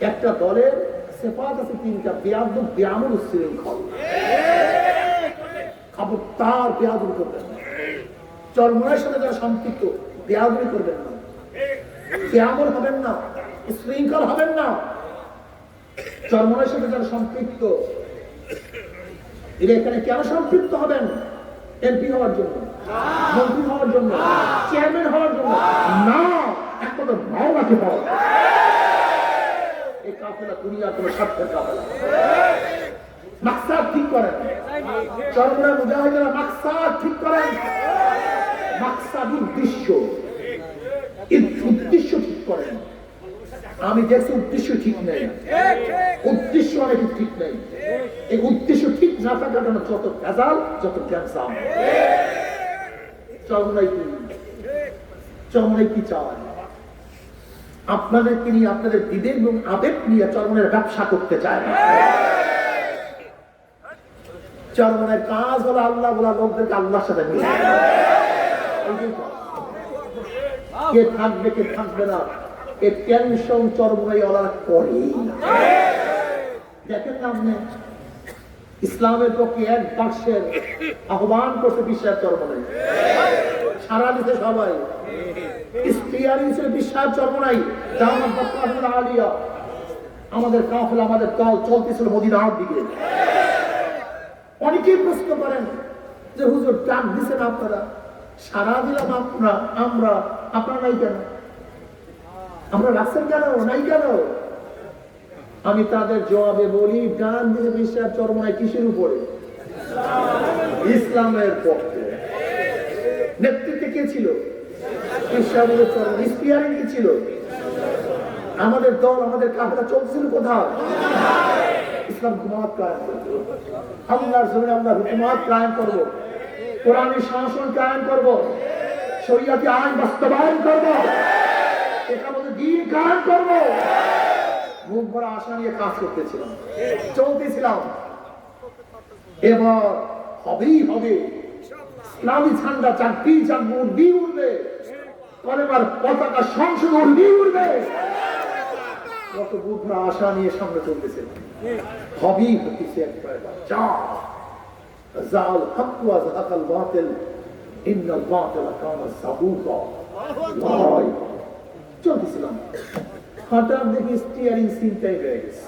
একটা দলের সিফাত আছে তিনটা: বেয়াদব, বেআমল, উচ্ছৃঙ্খল। খবরদার বেয়াদবি করবেন না। চরমোনাইয়ের সাথে যারা সম্পৃক্ত, বেয়াদবি করবেন না, বেআমল হবেন না, উচ্ছৃঙ্খল হবেন না। চরমোনাইয়ের সাথে যারা সম্পৃক্ত, এরা এখানে কেন সম্পৃক্ত হবেন? এমপি হওয়ার জন্য, মন্ত্রী হওয়ার জন্য, চেয়ারম্যান হওয়ার জন্য না, একমাত্র মাওলাকে হওয়া। এই কাফেলা দুনিয়ার কোনো স্বার্থের কাফেলা। মাকসাদ ঠিক করেন, চরমোনাই মুজাহিদেরা মাকসাদ ঠিক করেন। মাকসাদ উদ্দেশ্য, উদ্দেশ্য ঠিক করেন। আমি দেখছি উদ্দেশ্য ঠিক নেই, উদ্দেশ্য অনেক ঠিক নেই। এই উদ্দেশ্য ঠিক না থাকার জন্য যত ভেজাল, যত ক্যান্সার। চরমোনাই কি চায়? আপনাদেরকে নিয়ে, আপনাদের বিবেক এবং আবেগ নিয়ে চরমোনাইয়ের ব্যবসা করতে চায় না। চরমোনাইয়ের কাজ হলো আল্লাহ বলা লোকদেরকে আল্লাহর সাথে মিলে। কে থাকবে কে থাকবে না এর টেনশন চরমোনাই ওরা করেই না। দেখেন না আপনি, ইসলামের পক্ষে এক বাক্সের আহ্বান করছে বিশ্বাস চরমোনাই, সারা দিতে সবাই স্পিয়ারিং ছিল বিশ্বাস চরমোনাই। জামাত বাক্কাতুল আলিয়া, আমাদের কাফেলা, আমাদের দল চলতেছিল মদিনার দিকে। অনেকেই প্রশ্ন করেন যে হুজুর ডাক দিচ্ছেন আপনারা, সারা দিলাম আপনারা নাই কেন? আমরা রাখছেন কেন, নাই কেন? আমি তাদের জবাবে বলি, ডান দিকে বিশ্বাস চরমোনাই কিসের উপরে? ইসলামের পক্ষে। নেতৃত্বে কে ছিল? বিশ্বাসের চরমোনাই। স্পিয়ারিং কি ছিল? আমাদের দল, আমাদের কাফেলা চলছিল কোথায়? ইসলাম হুকুমত কায়েম করব, আল্লাহর জমিনে আমরা হুকুমত কায়েম করব, কোরআনের শাসন কায়েম করব, শরীয়তি আইন বাস্তবায়ন করব, একামতে দ্বীন কায়েম করব। মুখ ভরা আশা নিয়ে কাজ করতেছিলাম, চলতেছিলাম। এবার হবেই হবে, ইসলামী ঝান্ডা চাকরি চাকরি উঠবেই উঠবে, কলেমার পতাকা সংসদ উঠবেই উঠবে। কত বুক ভরা আশা নিয়ে সামনে চলতেছে, হবেই হতেছে। জাল হক ওয়া যাহাকাল বাতিল ইন্নাল বাতিলা কানা যাহুকা। চলতেছিলাম, হঠাৎ দেখি স্টিয়ারিং চিন্তাই হয়ে গেছে।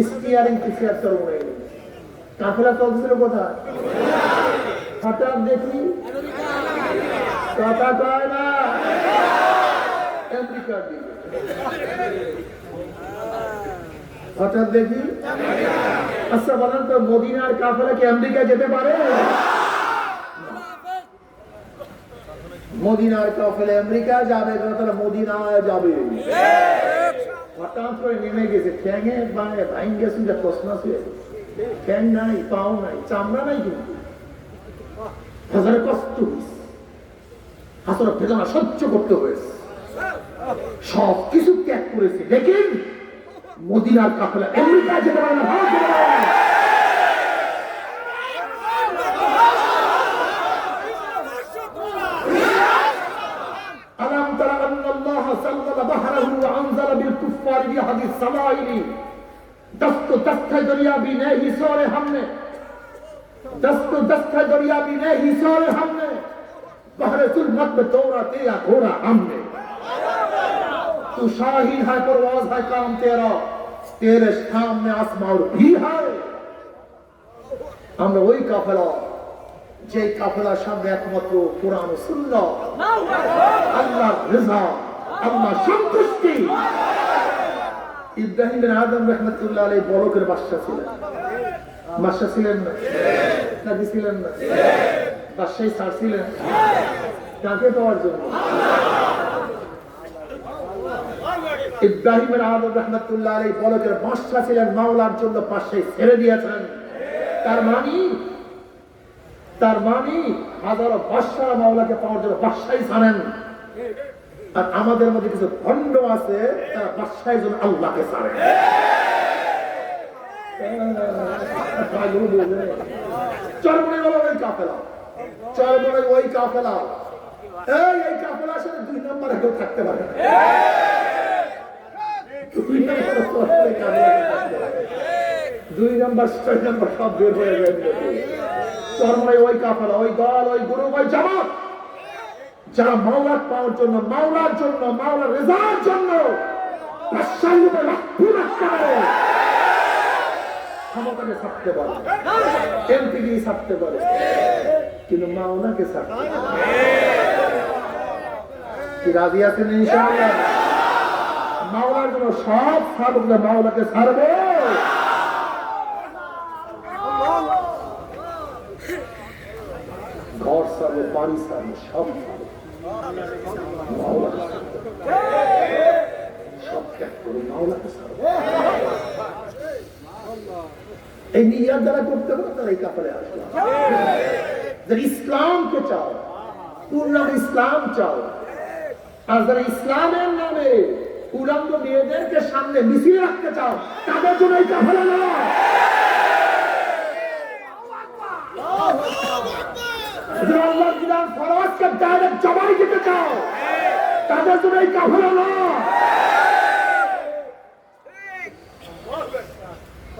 স্টিয়ারিং কিছু একটা উড়ে গেল, কাফেলা চলছিল কোথায়? হঠাৎ দেখি কথা কয় না, আমেরিকার দিকে। হঠাৎ দেখি, আচ্ছা বলেন তো, মদিনার কাফেলা কি আমেরিকা যেতে পারে? মদিনার কাফেলা আমেরিকা যাবে, তারা মদিনায় যাবে। হঠাৎ করে নেমে গেছে, ঠ্যাঙে বাঁয়ে ভাইন গেছে, যা প্রশ্ন আছে, ঠ্যাং নাই, পাও নাই, চামড়া নাই, কিন্তু হাজারে কষ্ট হয়েছে, হাজার বেদনা সহ্য করতে হয়েছে, সব কিছু ত্যাগ করেছে। দেখেন মদিনার কাফেলা আমেরিকা যেতে পারে না, ভারত যেতে পারে না। ألم تر أن الله سلل بحره وأنزل بالكفار بهذه السمائل دست دست ہے دریا بھی نہیں ہسورے ہم نے دست دست ہے دریا بھی نہیں ہسورے ہم نے بحر ظلمت میں دوڑا تیرا گھوڑا ہم نے تو شاہین ہے پرواز ہے کام تیرا तेरे सामने आसमान भी है। আমরা ওই কাফেলা, যে কাফেলার সামনে একমাত্র কোরআন ও সুন্নাহ, আল্লাহর রিজা, আল্লাহর সন্তুষ্টি। ইব্রাহিম বিন আদম রাহমাতুল্লাহ আলাইহি বলকের বাদশা ছিলেন। বাদশা ছিলেন না? নাকি ছিলেন না? বাদশাই ছাড়ছিলেন কাকে পাওয়ার জন্য? ইব্রাহিম বিন আদম রাহমাতুল্লাহ আলাইহি বলকের বাদশা ছিলেন, মাওলার জন্য পাশে ছেড়ে দিয়েছেন। তার মানে হাজারো বাদশা মাওলাকে পাওয়ার জন্য বাদশাই ছাড়েন। আর আমাদের মধ্যে কিছু ভণ্ড আছে, তারা বাদশার জন্য আল্লাহকে ছাড়ে। চরমোনাই হলো ওই কাফেলা, চরমোনাই ওই কাফেলা। এই কাফেলার সাথে দুই নম্বরে কেউ থাকতে পারে না। 2 নম্বর চরমায় কাফেলাকে থাকতে হবে। 2 নম্বর 6 নম্বর সব বের হয়ে যাবে। চরমায় ওই কাফেলা, ওই দল, ওই গ্রুপ, ওই জামাত যারা মাওলার পাওয়ার জন্য, মাওলার জন্য, মাওলার রেজার জন্য ক্ষমতাকে ছাড়তে পারে, এমপিকে ছাড়তে পারে, কিন্তু মাওলাকে ছাড়তে কি রাজি আছেন ইনশাআল্লাহ? মাওলার জন্য সব ছাড়বে, মাওলাকে ছাড়বে। ঘর ছাড়বে, বাড়ি ছাড়বে, সব ছাড়বে, মাওলাকে ছাড়বে, সব ত্যাগ করে মাওলাকে ছাড়বে। এই নিয়াত যারা করতে পারে তারা এই কাপড়ে আসবে। যারা ইসলামকে চাও, পূর্ণ ইসলাম চাও, আর যারা ইসলামের নামে উলঙ্গ মেয়েদেরকে সামনে মিছিল রাখতে চাও, তাদের জন্য এই কাফেলা নয়। আল্লাহর বিধান ফরজকে ডাইরেক্ট জবাই দিতে চাও, তাদের জন্য এই কাফেলা নয়।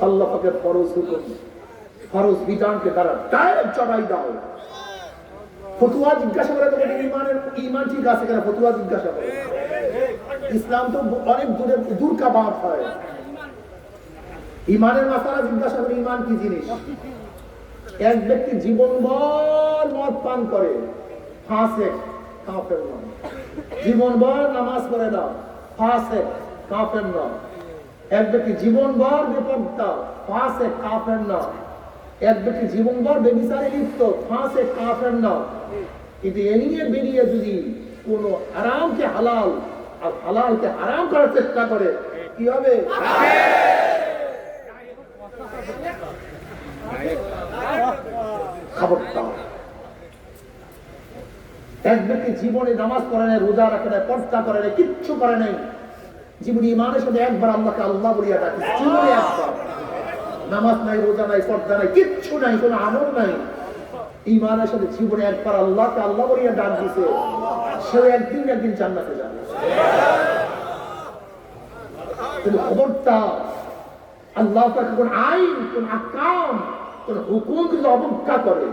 আল্লাহ পাকের ফরজ হুকুম, ফরজ বিধানকে তারা ডাইরেক্ট জবাই দাও। ফতুয়া জিজ্ঞাসা করে তোমাদের ইমান ঠিক আছে কিনা, ফতুয়া জিজ্ঞাসা করে। ইসলাম তো অনেক দূর কা বাত হয়। ইমানের মাসালা জিজ্ঞাসা করে, ইমান কি জিনিস? এক ব্যক্তি জীবনভর মদ পান করে, ফাসেক, কাফের নয়। জীবনভর নামাজ পড়ে না, ফাসেক, কাফের নয়। এক ব্যক্তি জীবনভর বেপরদা, ফাসেক, কাফের নয়। এক ব্যক্তি জীবনভর বেবিচারে লিপ্ত, ফাসেক, কাফের নয়। কিন্তু এ নিয়ে বেরিয়ে যদি কোনো হারামকে হালাল আর হালালকে হারাম করার চেষ্টা করে, কি হবে? খবরদার। এক ব্যক্তি জীবনে নামাজ পড়ে নাই, রোজা রাখে নাই, পর্দা করে নাই, কিচ্ছু করে নাই, জীবনে ইমানের সাথে একবার আল্লাহকে আল্লাহ বলিয়া ডাকে, জীবনে একবার। নামাজ নাই, রোজা নাই, পর্দা নাই, কিচ্ছু নাই, কোনো আমল নাই, ইমানের সাথে জীবনে একবার আল্লাহকে আল্লাহ বলিয়া ডাক দিছে, সে একদিন জান্নাতে যাবে। কিন্তু খবরদার, আল্লাহ তাকে কোন আইন, কোন আকাম, কোন হুকুম যদি অবজ্ঞা করে,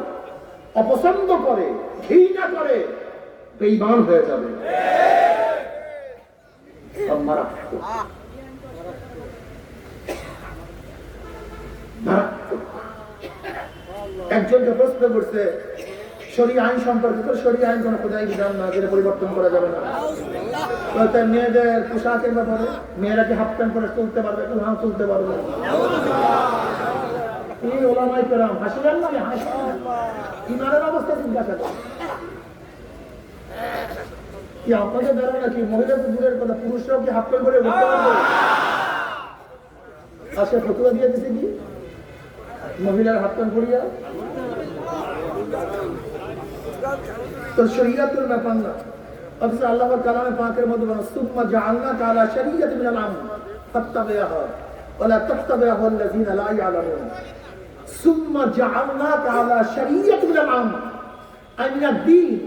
অপছন্দ করে, ঘৃণা করে, বেঈমান হয়ে যাবে। একজনকে প্রশ্ন করছে শরীয়ত আইন সম্পর্কিত, শরীয়ত আইন কোন খোদাই বিধান না, যেটা পরিবর্তন করা যাবে না। মেয়েদের পোশাকের ব্যাপারে, মেয়েরা কি হাফ প্যান্ট পরে চলতে পারবে? হ্যাঁ, চলতে পারবে। এই ওলামায়ে কেরাম হাসিলেন না, ইমানের অবস্থা জিজ্ঞাসা করে কি আপনাদের দ্বারা নাকি মহিলাদের দূরের কথা, পুরুষরাও কি হাফ প্যান্ট পরে ঘুরতে পারবে? আর সে ফতুয়া দিয়ে দিছে কি মহিলার হাফ প্যান্ট পরিয়া? তো শরীয়তের ব্যাপার না। অথচ আল্লাহ কালামে পাকের মধ্যে বলেন, সুম্মা জাআলনাকা আলা শারিয়াতিন মিনাল আমর ফাত্তাবি'হা ওয়া লা তাত্তাবি'হা আল্লাযীনা লা ইয়ালামুন। সুম্মা জাআলনাকা আলা শারিয়াতিন মিনাল আমর, আই মিনাদ দ্বীন।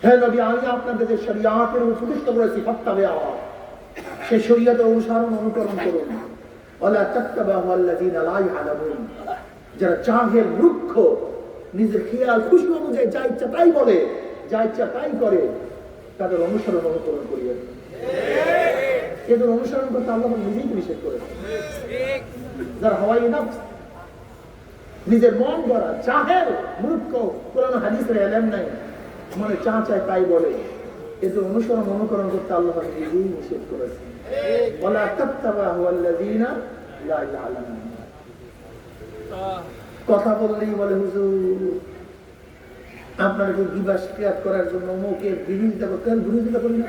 হে নবী, আমি আপনাদের যে শরীয়তের উপদেষ্টা করেছি, ফাত্তাবি'হা, সেই শরীয়তের অনুকরণ করুন। ওয়া লা তাত্তাবি'হা আল্লাযীনা লা ইয়ালামুন, যারা জাহেল, মূর্খ, নিজের খেয়াল খুশি অনুযায়ী যা ইচ্ছা তাই বলে, যা ইচ্ছা তাই করে, তাদের অনুকরণ করিয়ে। এদের অনুসরণ করতে আল্লাহ নিজেই নিষেধ করে। যারা হাওয়াই নফস, নিজের মন গড়া, জাহেল, মূর্খ, কোরআন হাদিসের ইলম নাই, মানে যা চায় তাই বলে, এদের অনুকরণ করতে আল্লাহ নিজেই নিষেধ করেছে। ওয়ালা তাত্তাবি'হু আল্লাযীনা লা ইয়ালামুন। কথা বললেই বলে হুজুর আপনার গিবত শিকায়ত করার জন্য মুখের বিরোধিতা করতে, বিরোধিতা করি না,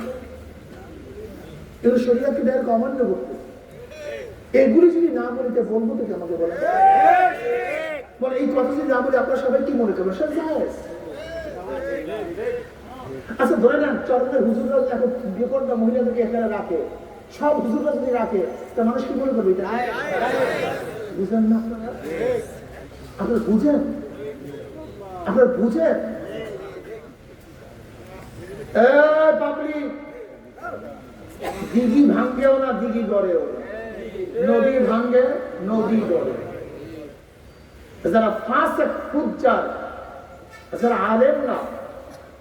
এগুলো শরীয়তকে ডাইরেক্ট অমান্য করতে। এগুলি যদি না বলিতে বলবো তো আমাকে বলে বলে এই কথা যদি না বলে আপনারা সবাই কি মনে করবেন? সব জায়েজ। আচ্ছা ধরে নেন চরমের হুজুররা এখন বেপরদা মহিলাদেরকে এখানে রাখে, সব হুজুররা যদি রাখে, তা মানুষ কি মনে করবে? এটা বুঝেন না আপনারা? আপনারা বুঝেন? আপনারা বুঝেন? দিঘি ভাঙ্গেও না, দিঘি গড়েও না, নদী ভাঙ্গে, নদী গড়ে। যারা ফাসিক ফুজ্জার, যারা আলেম না,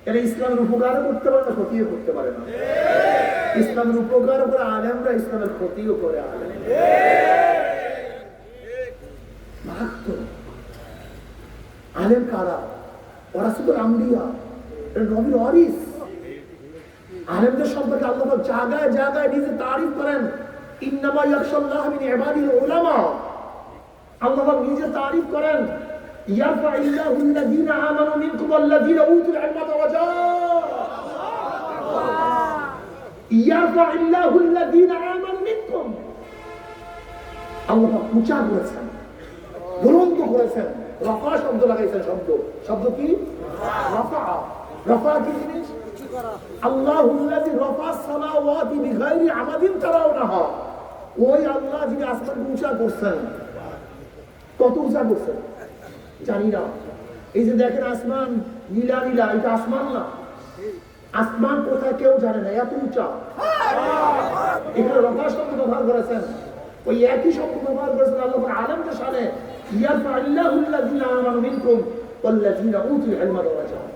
এরা ইসলামের উপকারও করতে পারে না, ক্ষতিও করতে পারে না। ইসলামের উপকারও করে আলেমরা, ইসলামের ক্ষতিও করে আলেম। আলেম কারা? ওরা শুধু আম্বিয়া, নবীর ওয়ারিস। আলেমদের সম্পর্কে আল্লাহ জায়গায় জায়গায় নিজে তারিফ করেন, ইন্নামা ইয়াখশাল্লাহ মিন ইবাদিল উলামা। আল্লাহ নিজে তারিফ করেন, ইয়ারফাইল্লাহু আল্লাযীনা আমানু মিনকুম ওয়াল্লাযীনা উতুল ইলমা দারাজাত। ইয়ারফাইল্লাহু আল্লাযীনা আমানু মিনকুম। আল্লাহ উঁচা করেছেন, বুলন্দ করেছেন, রফা শব্দ লাগাইছেন। শব্দ কি? রফা। রফা কি জিনিস? আল্লাহুল্লাযী রাফা'আস সামাওয়াতি বিগাইরি আমাদিন তারাউনাহা। ওই আল্লাহ যিনি আসমানকে উঁচা করছেন। কত উঁচা করছেন জানি না। এই যে দেখেন আসমান নীলা নীলা, এটা আসমান না। আসমান কোথায় কেউ জানে না, এত উঁচা। এখানে রফা শব্দ ব্যবহার করেছেন, ওই একই শব্দ ব্যবহার করেছেন আল্লাহ আলেমদের শানে, ইয়ারফা'আল্লাহু আল্লাযীনা আমানু মিনকুম ওয়াল্লাযীনা উতুল ইলমা দারাজাত।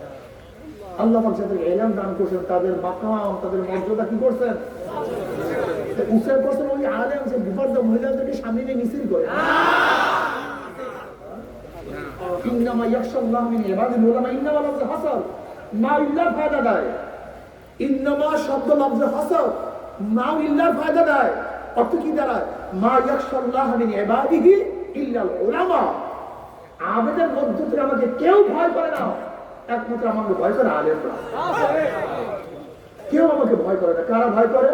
আল্লাহ পাক যাদের ইলম দান করেছেন, তাদের মাকাম, তাদের মর্যাদা কি করছেন? উঁচা করছেন। ওই আলেম যে বিপর্য মহিলাদেরকে সামনে নিয়ে মিছিল করে, ইন্নামা ইয়াখশাল্লাহ মিন ইবাদিল উলামা। ইন্নামা লফজ হাসর, মা ইল্লার ফায়দা দেয়। ইন্নামা শব্দ লফজ হাসর, মা ইল্লার ফায়দা দেয়। অর্থ কি দাঁড়ায়? মা ইয়াখশাল্লাহ মিন ইবাদিহি ইল্লাল উলামা। আবেদের মধ্য থেকে আমাকে কেউ ভয় করে না, একমাত্র আমাকে ভয় করে আলেমরা। কেউ আমাকে ভয় করে না। কারা ভয় করে?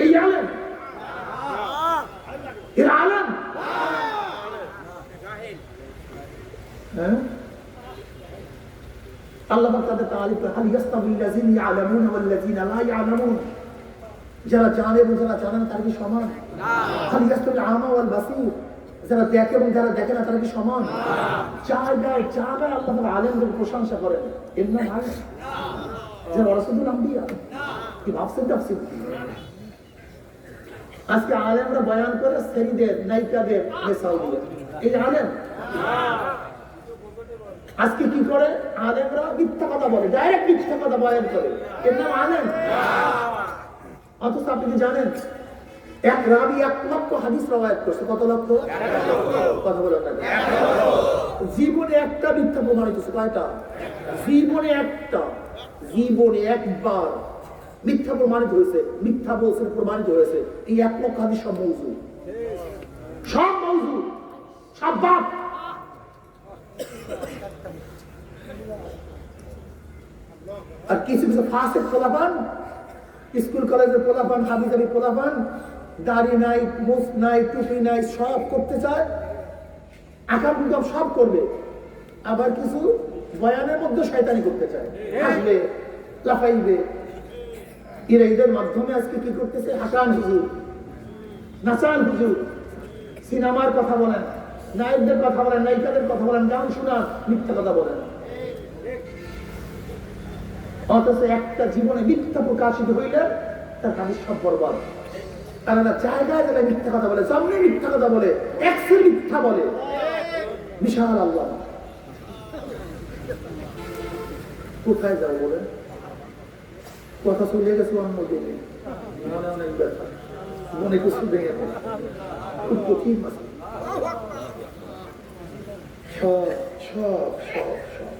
এই আলেম। এরা আলেম। আল্লাহ পাক তাদের তারিফ করে, হাল ইয়াস্তাবিল্লাযীনা ইয়ালামুনা ওয়াল্লাযীনা লা ইয়ালামুন। যারা জানে এবং যারা জানে না তারা কি সমান? হাল ইয়াস্তাবিল আমা ওয়াল বাসীর। যারা দেখে এবং যারা দেখে না তারা কি সমান? জায়গায় জায়গায় আল্লাহ তাআলা আলেমদের প্রশংসা করেন। এর নাম আলেম। যারা ওয়ারাসাতুল আম্বিয়া। কি ভাবছেন তাফসীর? আজকে আলেমরা বয়ান করে সেরিদের, নায়িকাদের মেসাল দিয়ে, এই আলেম। আজকে কি করে? আলেমরা মিথ্যা কথা বলে, ডাইরেক্ট মিথ্যা কথা বয়ান করে, এর নাম আলেম। অথচ আপনি কি জানেন, এক রাবি 1 লক্ষ হাদিস রওয়ায়াত করছে। কত লক্ষ? কথা বলেন না। জীবনে একটা মিথ্যা প্রমাণিত হয়েছে। কয়টা? জীবনে একটা। জীবনে একবার মিথ্যা প্রমাণিত হয়েছে। মিথ্যা বলছেন, প্রমাণিত হয়েছে। এই 1 লক্ষ হাদিস সব মওযু, সব মওযু, সব বাপ। আর কিছু কিছু ফাসিক পোলাপান, স্কুল কলেজের পোলাপান, হাবিজাবি পোলাপান, দাড়ি নাই, মুখ নাই, টুপি নাই, সব করতে চায়, আকাম কুকাম সব করবে। আবার কিছু বয়ানের মধ্যে শয়তানি করতে চায়, হাসবে, লাফাইবে। এরা এদের মাধ্যমে আজকে কি করতেছে? হাসান হুজুর, নাচান হুজুর, সিনেমার কথা বলেন, নায়কদের কথা বলেন, নায়িকাদের কথা বলেন, গান শোনান, মিথ্যা কথা বলেন। অথচ একটা জীবনে মিথ্যা প্রকাশিত হইলে তার কাজ সব বরবাদ। কারণ জায়গায় যারা মিথ্যা কথা বলে, সামনে মিথ্যা কথা বলে, এক্সের মিথ্যা বলে, বিশাল আল্লাহ। কোথায় যাও বলেন? কথা চলে গেছে অন্য দিনে, মনে অনেক ব্যথা, মনে কিছু ভেঙে পড়ে, খুব কঠিন মাসা। সব সব সব সব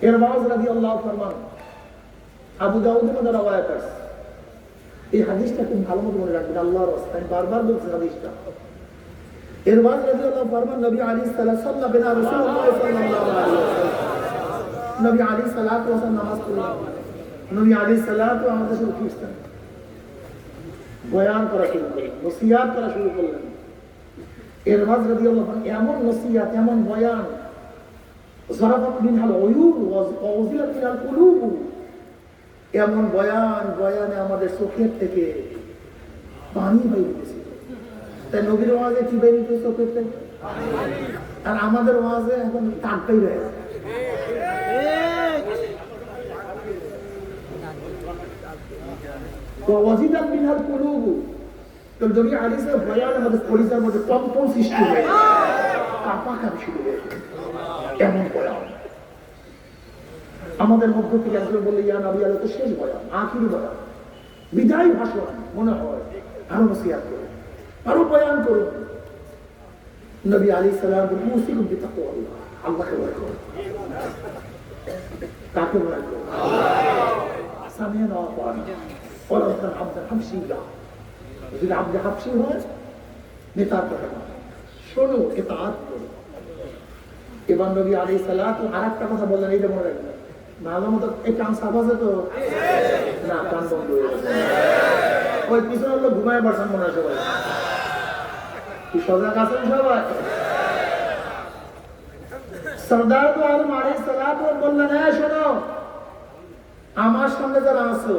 ইরবাজ রাদিয়াল্লাহু ফরমান, আবু দাউদের মধ্যে রওয়ায়াত আছে। এই হাদিসটা খুব ভালো মতো মনে রাখবেন, আল্লাহর রাস্তায় বারবার বলছে হাদিসটা। ইরবাজ রাদিয়াল্লাহু ফরমান, নবী আলাইহিস সালাতু সাল্লাল্লাহু বিনা রাসূলুল্লাহ সাল্লাল্লাহু আলাইহি ওয়াসাল্লাম, নবী আলাইহিস সালাতু ওয়াসাল্লাম নামাজ পড়লেন। নবী আলাইহিস সালাতু আমাদের সাথে খ্রিস্টান বয়ান করা শুরু করলেন, নসিহত করা শুরু করলেন। ইরবাজ রাদিয়াল্লাহু ফরমান, এমন নসিহত, এমন বয়ান, জারাফাত মিনহাল উয়ুন ওয়া ওয়াজিলাত মিনাল কুলুব। এমন বয়ান, বয়ানে আমাদের চোখের থেকে পানি বেরিয়ে গেছে। তাই নবীর ওয়াজে কি বেরিয়ে গেছে? চোখের থেকে। আর আমাদের ওয়াজে এখন টাকটাই রয়ে গেছে। ওয়াজিদাত মিনহাল কুলুব, তো নবী আলাইহিস সালাম বয়ান আমাদের কলিজার মধ্যে কম্পন সৃষ্টি হয়, কাঁপাকাঁপি শুরু হয়ে যায়, এমন বয়ান। আমাদের মধ্য থেকে একজন বললে ইয়া নবী আলাইহিস তো শেষ বয়ান, আখির বয়ান, বিদায় ভাষণ, মনে হয় আরো নসিহত করুন, আরো বয়ান করুন। নবী আলাইহিস সালাম মুসিকুম বিতাকওয়াল্লাহ, আল্লাহকে ভয় করুন। কাকে ভয় করুন? সামিয়ানা ওয়া আতা'না ওয়া লাউ কানা আবদান হাবশিয়্যা, যদি আব্দে হাবশি হয় নেতার কথা না, শোনো, ইতাআত করো। এবার নবী আলাইহিস সালাম আরেকটা কথা বললেন, এইটা মনে রাখবেন। ভালো মতো এই কান সাফ আছে তো না, কান বন্ধ হয়ে গেছে, ওই পিছনের লোক ঘুমায় পারছেন মনে হয় সবাই, কি সজাগ আছেন সবাই? সরদার তো আলম আলাইহিস সালাম বললেন, হ্যাঁ শোনো, আমার সামনে যারা আছো,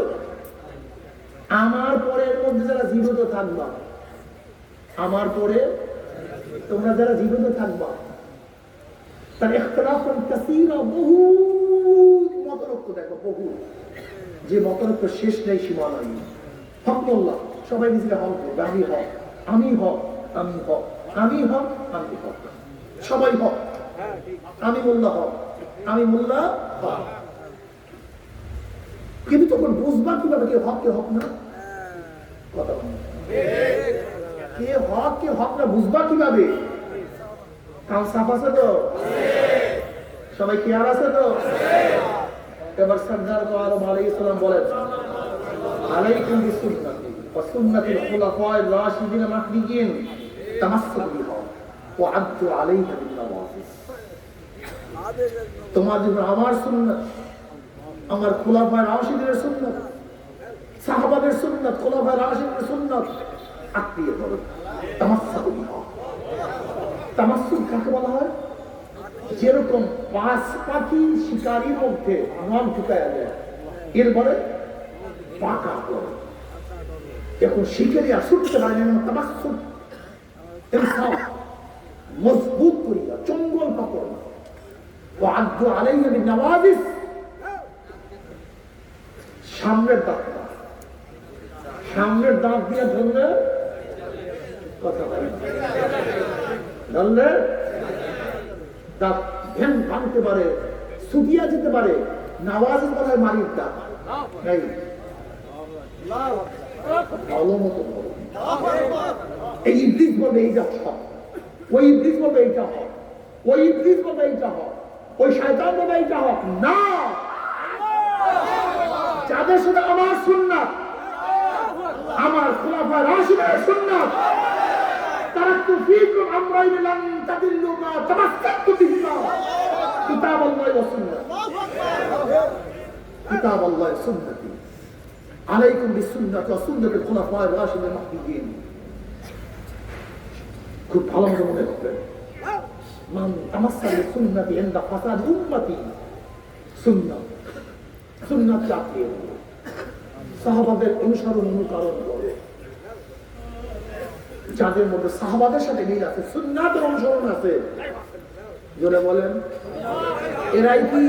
আমার পরে এর মধ্যে যারা জীবিত থাকবা, আমার পরে তোমরা যারা জীবিত থাকবা, তার ইখতিলাফুন কাসীরা, বহু মতরক্য, দেখো বহু, যে মতরক্য শেষ নেই, সীমা নাই। হকল্লাহ, সবাই নিজেরা হক, আমি হক, আমি হক, আমি হক, আমি হক, আমি হক, সবাই হক, আমি মোল্লা হক, আমি মোল্লা হক। কিন্তু তখন বুঝবা কিভাবে কে হক কে হক না? কথা বল, কে হক কে হক না বুঝবা কিভাবে? কাল সাফ আছে তো, সবাই খেয়াল আছে তো? এবার সরদার আলম আলাইহিস সালাম বলেন, আলাইকুম বিসুন্নতি ওয়া সুন্নাতিল খুলাফায়ে রাশিদিন মাহদিয়িন, তামাসসাকু বিহা ওয়া আদ্দু আলাইহা বিন নওয়াফিল। তোমাদের আমার সুন্নাত, আমার খুলাফায়ে রাশিদিনের সুন্নাত, সাহাবাদের সুন্নাত, খুলাফায়ে রাশিদিনের সুন্নাত আঁকড়িয়ে ধরো, তামাসসাকু বিহা। তামাসসুক কাকে বলা হয়? যেরকম পাঁচ পাখি শিকারীর মধ্যে নাম ঢুকায়া যায়, এরপরে পাকা করে, এখন শিকারী আর ছুটতে পারে না, তামাসসুক ইনসাফ মজবুত করিয়া চঙ্গল পাকড় ও আদ্দু আলাইহা বিন নওয়াজিস, সামনের দাঁত, সামনের দাঁত দিয়ে ধরলে কথা বলে, ধরলে দাঁত ভ্যান ভাঙতে পারে, সুদিয়া যেতে পারে, নওয়াজের কথায় মারির দাঁত নাই, ভালো মতো বলো। এই ইবলিস বলবে এইটা হক, ওই ইবলিস বলবে এইটা হক, ওই ইবলিস বলবে এইটা হক, ওই শয়তান বলবে এইটা হক না। যাদের সাথে আমার সুন্নাত, আমার খুলাফায়ে রাশিদিনের সুন্নাত, তারাকতু ফীকুম আমরাইন লান তাদিল্লু মা তামাসসাকতু বিহিমা, কিতাবাল্লাহি ওয়া সুন্নাত, কিতাবাল্লাহি ওয়া সুন্নতি, আলাইকুম বিসুন্নাতি ওয়া সুন্নাতিল খুলাফায়ে রাশিদিন মাহদিয়িন। খুব ভালো মতো মনে রাখবেন, মান তামাসসাকা বিসুন্নতি ইনদা ফাসাদ উম্মতি, সুন্নাত, সুন্নাত চাপিয়ে সাহাবাদের অনুসরণ অনুকরণ করে, যাদের মধ্যে সাহাবাদের সাথে মিল আছে, সুন্নাতের অনুসরণ আছে, জোরে বলেন এরাই কি?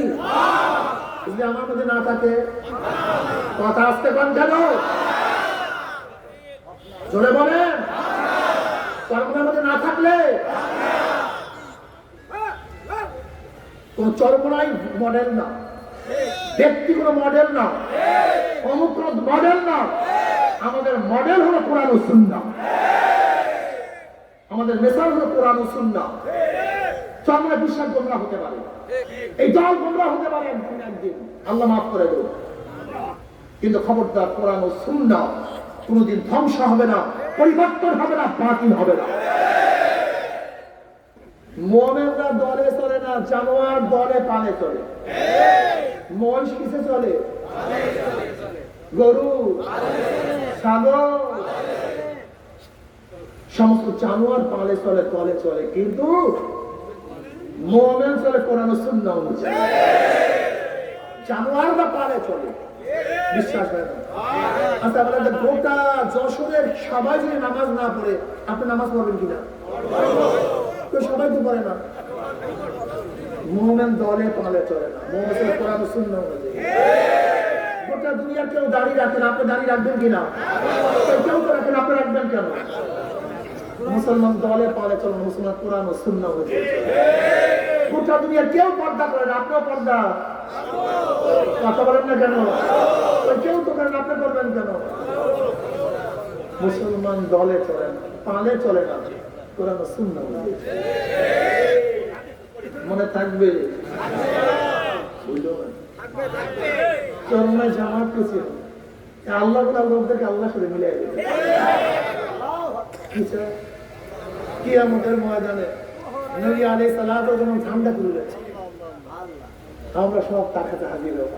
যদি আমার মধ্যে না থাকে, কথা আসতে পান কেন? জোরে বলেন, কর্মের মধ্যে না থাকলে কোন চরমনাই মডেল না, ব্যক্তি কোনো মডেল না, অমুক মডেল না, আমাদের মডেল হলো কোরআন ও সুন্নাহ, আমাদের মেসাল হলো কোরআন ও সুন্নাহ। চরমনাই বিশ্বাস গোমরাহ হতে পারে, এই দল গোমরাহ হতে পারে একদিন, আল্লাহ মাফ করে দেব, কিন্তু খবরদার কোরআন ও সুন্নাহ কোনদিন ধ্বংস হবে না, পরিবর্তন হবে না, বাতিল হবে না। মুমিনরা দলে চলে না, জানোয়ার দলে পালে চলে। মহিষ কিসে চলে? গরু, ছাগল, সমস্ত জানোয়ার পালে চলে, দলে চলে, কিন্তু মুমিন চলে কোরআন ও সুন্নাহ অনুযায়ী। জানোয়ার বা পালে চলে, বিশ্বাস হয় না? আচ্ছা আপনাদের গোটা যশোরের সবাই যদি নামাজ না পড়ে, আপনি নামাজ পড়বেন কিনা? তো সবাই তো পড়ে না। মুমিন দলে পালে চলে না, মুমিন চলে কোরআন ও সুন্নাহ অনুযায়ী। গোটা দুনিয়ার কেউ দাঁড়িয়ে রাখেন, আপনি দাঁড়িয়ে রাখবেন কিনা? কেউ তো রাখেন, আপনি রাখবেন কেন? মুসলমান দলে পালে চলো, মুসলমান কোরআন ও সুন্নাহ হয়েছে। গোটা দুনিয়ার কেউ পর্দা করেন, আপনিও পর্দা কথা বলেন না কেন? কেউ তো করেন, আপনি করবেন কেন? মুসলমান দলে চলেন, পালে চলে না, কোরআন ও সুন্নাহ হয়েছে। মনে থাকবে? চরমায় জামাত কিছু আল্লাহ লোকদেরকে আল্লাহ সাথে মিলাই দেবে। কিয়ামতের ময়দানে নবী আলাইহিস সালাতু যখন ঠান্ডা করে যাচ্ছে, আমরা সব তাকাতে হাজির হব।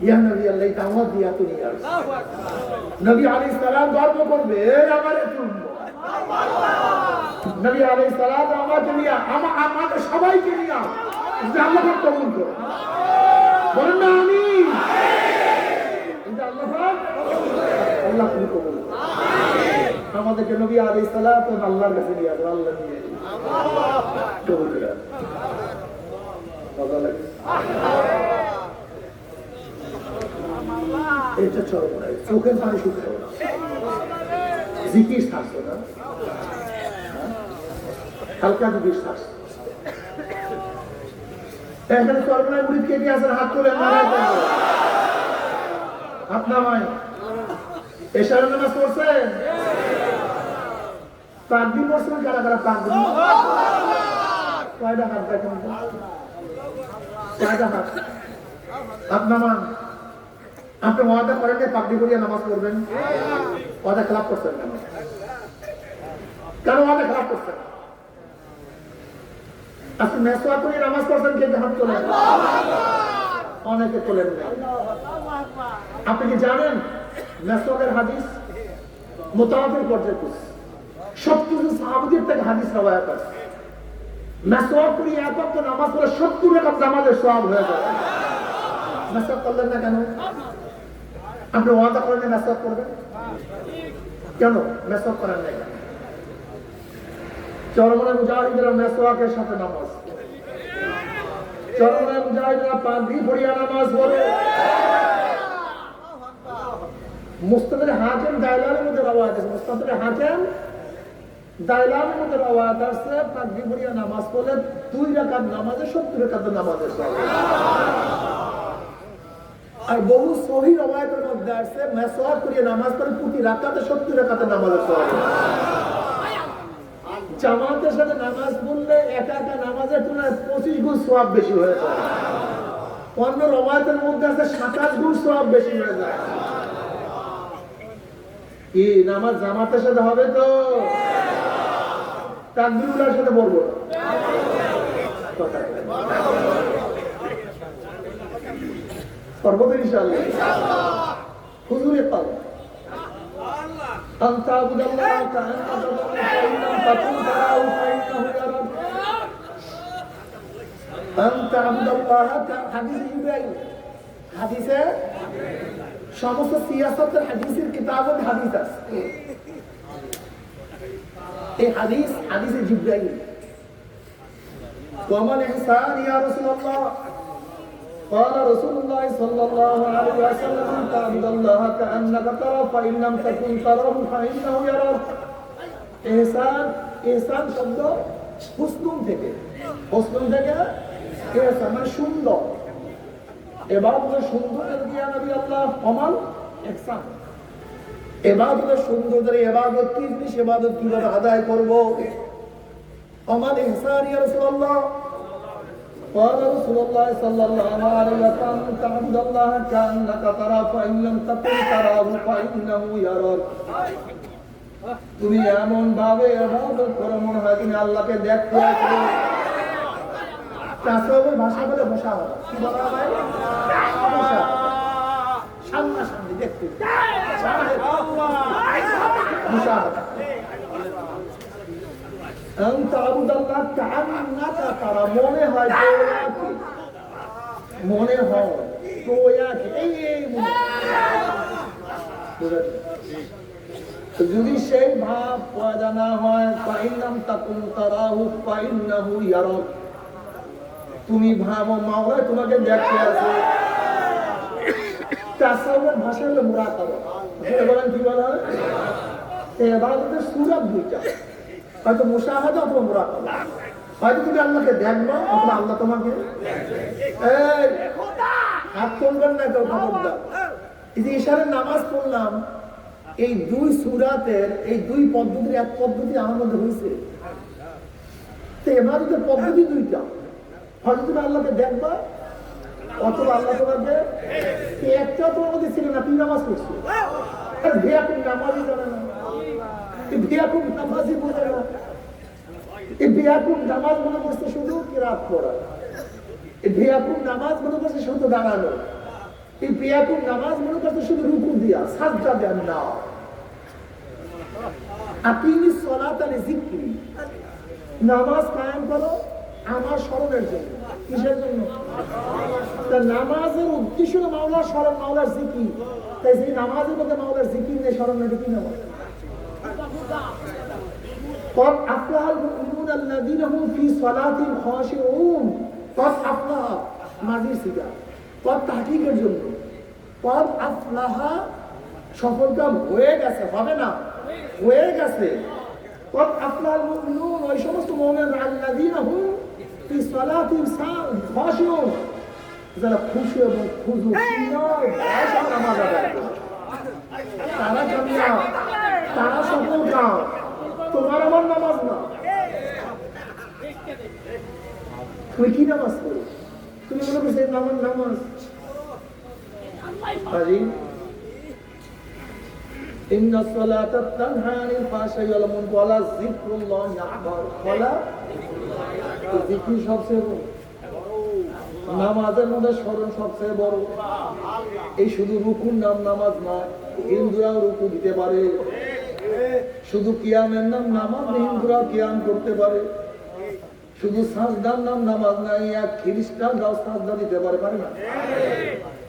ইয়া নবী আল্লাহ তাওয়াত দিয়া তুমি আর নবী আলাইহিস সালাম গর্ব করবে, আমার নবী আলাইহিস সালাম আমাকে নিয়ে আমাদের সবাইকে নিয়ে আল্লাহ কবুল করে বলেন না আমিন। আল্লাহ কবুল আমাদেরকে নবী আলাইহিস সালাম আল্লাহর কাছে নিয়ে আসবে, আল্লাহ নিয়ে কবুল করে। এটা চলবে না, চোখের পানি শুকাবে না, জিকির থাকবে না, হালকা জিকির থাকবে। এখানে চরমনায় মুরিদ কে দিয়ে আছেন? হাত তুলে মারা যাবে। হাত নামায়। এশারের নামাজ পড়ছেন? তাকবীর পড়ছেন? কারা কারা তাকবীর? কয়টা হাত দেখেন? কয়টা হাত? হাত নামান। আপনি ওয়াদা করেন যে পাগড়ি পরিয়ে নামাজ পড়বেন, ওয়াদা খেলাপ করছেন কেন? কেন ওয়াদা খেলাপ করছেন? আপনি মেসওয়াক করে নামাজ পড়ছেন, কিন্তু হাত তোলেন, অনেকে তোলেন না। আপনি কি জানেন মেসওয়াকের হাদিস মুতাওয়াতির পর্যায়ে? 70 সাহাবীদের থেকে হাদিস রওয়ায়াত আছে। মেসওয়াক করে এক ওয়াক্ত নামাজ পড়লে 70 রাকাত নামাজের সওয়াব হয়ে যায়। মেসওয়াক করলেন না কেন? আপনি ওয়াদা করেন মেসওয়াক করবেন, কেন মেসওয়াক করেন না? চরমনায় মুজাহিদরা মেসওয়াকের সাথে নামাজ, চরমনায় মুজাহিদরা পাগড়ি পরিয়া নামাজ পড়ে। মুস্তাদরে হাকিম দাইলানের মধ্যে রওয়ায়াত আছে, মুস্তাদরে হাকিম দাইলানের মধ্যে রওয়ায়াত আছে, পাগড়ি পরিয়া নামাজ পড়লে 2 রাকাত নামাজে 70 রাকাত নামাজের সওয়াব। আর বহু সহিহ রওয়ায়াতের মধ্যে আছে মেসওয়াক করিয়া নামাজ পড়লে প্রতি রাকাতে 70 রাকাতের নামাজের সওয়াব। জামাতের সাথে নামাজ পড়লে একা একা নামাজের তুলনায় 25 গুণ সওয়াব বেশি হয়ে যায়। অন্য রওয়ায়াতের মধ্যে আছে 27 গুণ সওয়াব বেশি হয়ে যায়। কি নামাজ জামাতের সাথে হবে তো? তাকবীরুল্লাহর সাথে পড়ব না, পড়ব তো ইনশাআল্লাহ। হুজুরে পাক أن تعبد الله كأنك تراه فإن لم تكن تراه فإنه يراك أن تعبد الله حديث জিবরাইল, হাদিসে সমস্ত সিয়াসতের হাদিসের কিতাবের হাদিস আছে। এই হাদিসে জিবরাইল وما الإحسان يا رسول الله قال رسول الله صلى الله عليه وسلم أن تعبد الله كأنك تراه فإن لم تكن تراه فإنه يراك। ইহসান শব্দ হুসনুন থেকে ইহসান মানে সুন্দর। ইবাদতের সুন্দরের দিয়া নবী আল্লাহ ওমাল ইহসান, ইবাদতের সুন্দরের ইবাদত কি জিনিস, ইবাদত কিভাবে আদায় করব। ওমাল ইহসান ইয়া রাসূলুল্লাহ قال رسول الله صلى الله عليه وسلم تعبد الله كأنك تراه فإن لم تكن تراه فإنه يراك। তুমি এমন ভাবে ইবাদত করো মনে হয় তুমি আল্লাহকে দেখতে আছো। তাসawwুফের ভাষা বলে মুশাহাদা। কি বলা হয়? মুশাহাদা, সামনাসামনি দেখতে, মুশাহাদা। أنت عبد الله كأنك ترى মনে হয় তোয়াকে, মনে হয় তোয়াকে, এই যদি সেই ভাব পয়দা না হয় ফাইন লাম তাকুন তারাহু ফাইন্নাহু ইয়ারাক, তুমি ভাবো মাওলায় তোমাকে দেখতে আছে। তাসাউফের ভাষা হলো মুরাকাবা। আসলে বলেন কি বলা হয়? ইবাদতের সূরত দুইটা, হয়তো মুশাহাদা অথবা মুরাকাবা। হয়তো তুমি আল্লাহকে দেখবা অথবা আল্লাহ তোমাকে এই হাত তুলবেন না কেউ, খবরদার। এই যে ইশারের নামাজ পড়লাম, এই দুই সূরাতের এই দুই পদ্ধতির এক পদ্ধতি আমার মধ্যে হয়েছে। তো ইবাদতের পদ্ধতি দুইটা, হয়তো তুমি আল্লাহকে দেখবা অথবা আল্লাহ তোমাকে। একটা তোমার মধ্যে ছিল না, তুমি নামাজ পড়ছো, আর বেয়াকুব নামাজই জানে না, বেয়াকুব নামাজই বোঝে না। এই বেয়াকুব নামাজ মনে করছে শুধু কিরাত পড়া, এই বেয়াকুব নামাজ মনে করছে শুধু দাঁড়ানো, এই বেয়াকুব নামাজ মনে করছে শুধু রুকু দিয়া সাজদা দেন না। আকিমিস সালাতা লিযিকরি, নামাজ কায়েম করো আমার স্মরণের জন্য। কিসের জন্য? নামাজের উদ্দেশ্য মাওলার স্মরণ, মাওলার জিকির। তাই সেই নামাজের মধ্যে মাওলার জিকির নেই, স্মরণ নেই, কি নামাজ? قد أفلح المؤمنون الذين هم في صلاتهم خاشعون। قد أفلح মাজির সিগা, قد তাহকিকের জন্য। قد أفلح সফলকাম হয়ে গেছে, হবে না, হয়ে গেছে। قد أفلح المؤمنون, ওই সমস্ত মুমিন الذين هم في صلاتهم خاشعون, যারা খুশি এবং খুজু নামাজ আদায় করে, তারা কামিয়াব, তারা সফলকাম। তোমার আমার নামাজ না। তুমি কি নামাজ করো? তুমি মনে করছো নামাজ নামাজ إن الصلاة تنهى عن الفحشاء والمنكر ولذكر الله أكبر। জিকির সবচেয়ে বড়, নামাজের মধ্যে স্মরণ সবচেয়ে বড়। এই শুধু রুকুর নাম নামাজ নয়, হিন্দুরাও রুকু দিতে পারে। শুধু কিয়ামের নাম নামাজ, হিন্দুরাও কিয়াম করতে পারে। শুধু সাজদার নাম নামাজ নাই, এক খ্রিস্টানরাও সাজদা দিতে পারে, পারে না?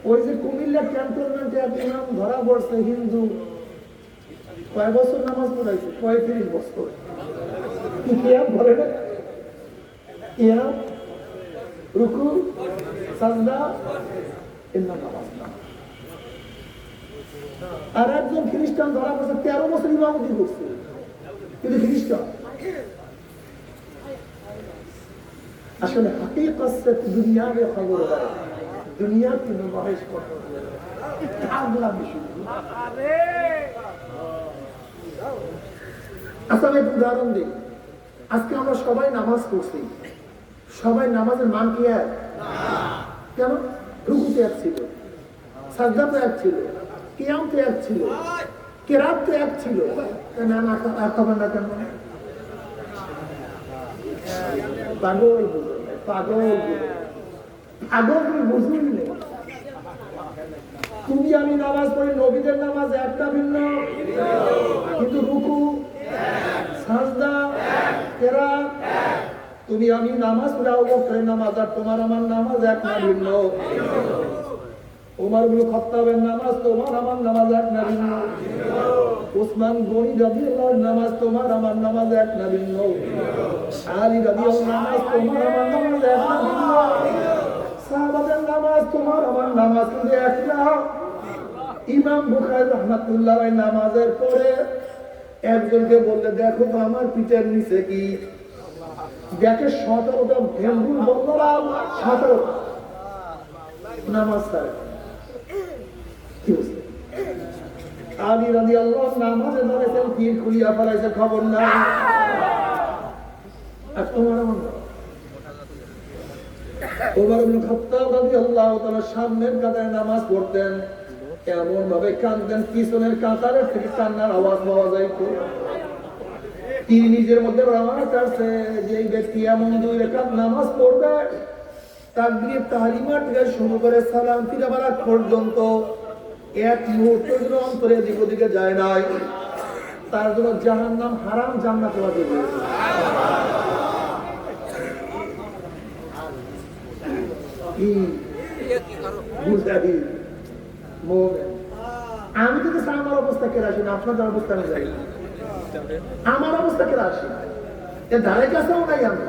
ওই যে কুমিল্লা ক্যান্টনমেন্টে এক ইমাম ধরা পড়ছে, হিন্দু, কয় বছর নামাজ পড়াইছে? 35 বছর। কি কিয়াম বলে না? কিয়াম, রুকু, সাজদা, এর নাম নামাজ না। আর একজন খ্রিস্টান ধরা পড়ছে, 13 বছর ইমামতি করছে, কিন্তু খ্রিস্টান। আসলে হাকিকত সে দুনিয়া में खबर है, दुनिया की नुमाइश करते हैं। अगला विषय, আচ্ছা আমি উদাহরণ দিই। আজকে আমরা সবাই নামাজ পড়ছি, সবাই নামাজের মান কি এক? কেন? রুকুতে এক ছিল, সাজদাতে এক ছিল, কিয়ামতে এক ছিল, কিরাতে এক ছিল, না না এক হবে না কেন? পাগল বুঝো, পাগল বুঝো, পাগল তুমি বুঝুই নেই। তুমি আমি নামাজ পড়ি, নবীদের নামাজ একটা ভিন্ন, কিন্তু রুকু, সাজদা, কিরাত। তুমি আমি নামাজ পড়ি, আবু বকরের নামাজ আর তোমার আমার নামাজ এক না ভিন্ন। ওমর ইবনে খাত্তাবের নামাজ তোমার আমার নামাজ এক না ভিন্ন। উসমান গনি রাদিয়াল্লাহু নামাজ তোমার আমার নামাজ এক না ভিন্ন। আলী রাদিয়াল্লাহু নামাজ তোমার আমার নামাজ এক না ভিন্ন। সাহাবাদের নামাজ তোমার আমার নামাজ কিন্তু এক না। ইমাম বুখারী রাহমাতুল্লাহ আলাইহি নামাজের পরে একজনকে বললে, দেখো তো আমার পিঠের নিচে কি? দেখে 17টা ভেঙ্গুর বন্ধরা, 17 নামাজ ছাড়ে। কি বুঝলে? আলী রাদিয়াল্লাহু নামাজে ধরেছেন, পীর খুলিয়া ফেলাইছে, খবর নাই। আর তোমার আমার ওমর ইবনে খাত্তাব রাদিয়াল্লাহু তাআলা সামনের কাতারে নামাজ পড়তেন, এমন ভাবে কাঁদতেন পিছনের কাতারে থেকে কান্নার আওয়াজ পাওয়া যাইত। তিনি নিজের মধ্যে রামাজ আছে যে এই ব্যক্তি এমন 2 রাকাত নামাজ পড়বে, তাকবীর তাহরিমা থেকে শুরু করে সালাম ফিরাবার পর্যন্ত এক মুহূর্ত যেন অন্তরে দিক ওদিকে যায় নাই, তার জন্য জাহান্নাম হারাম, জান্নাত ওয়াজিব। আমি যদি আমার অবস্থা কেরা আসি না, আপনাদের অবস্থা আমি যাই, আমার অবস্থা কেরা আসি এর ধারে কাছেও নাই। আমি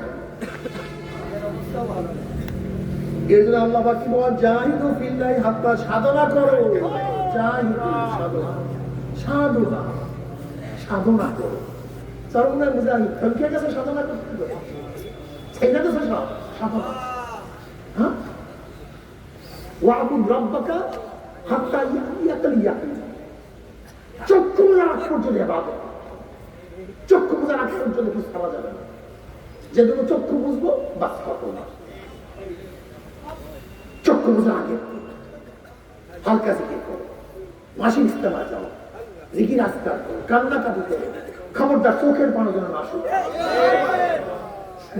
এর জন্য আল্লাহ পাক কি বলেন, জাহিদু ফিল্লাহি হাত্তা, সাধনা করো, জাহিদু, সাধনা, সাধনা, সাধনা করো। সাধনা মুজাহিদ কালকে গেছে সাধনা করতে হবে, সেটা তো সাধনা। হ্যাঁ, ওয়াবুদ রাব্বাকা হাত্তা ইয়াতিয়াকাল ইয়াকিন, চক্ষু মোজার আগ পর্যন্ত ইবাদত, চক্ষু মোজার আগ পর্যন্ত কিছু খাওয়া যাবে না, যেগুলো চক্ষু বুঝবো বাস পাবো না, চক্ষু মোজার আগে হালকা জিকির করো, মাসিক ইস্তেমা যাও, জিকির আজকার করো, কান্নাকাটি করো, খবরদার চোখের পানি যেন না শুনে,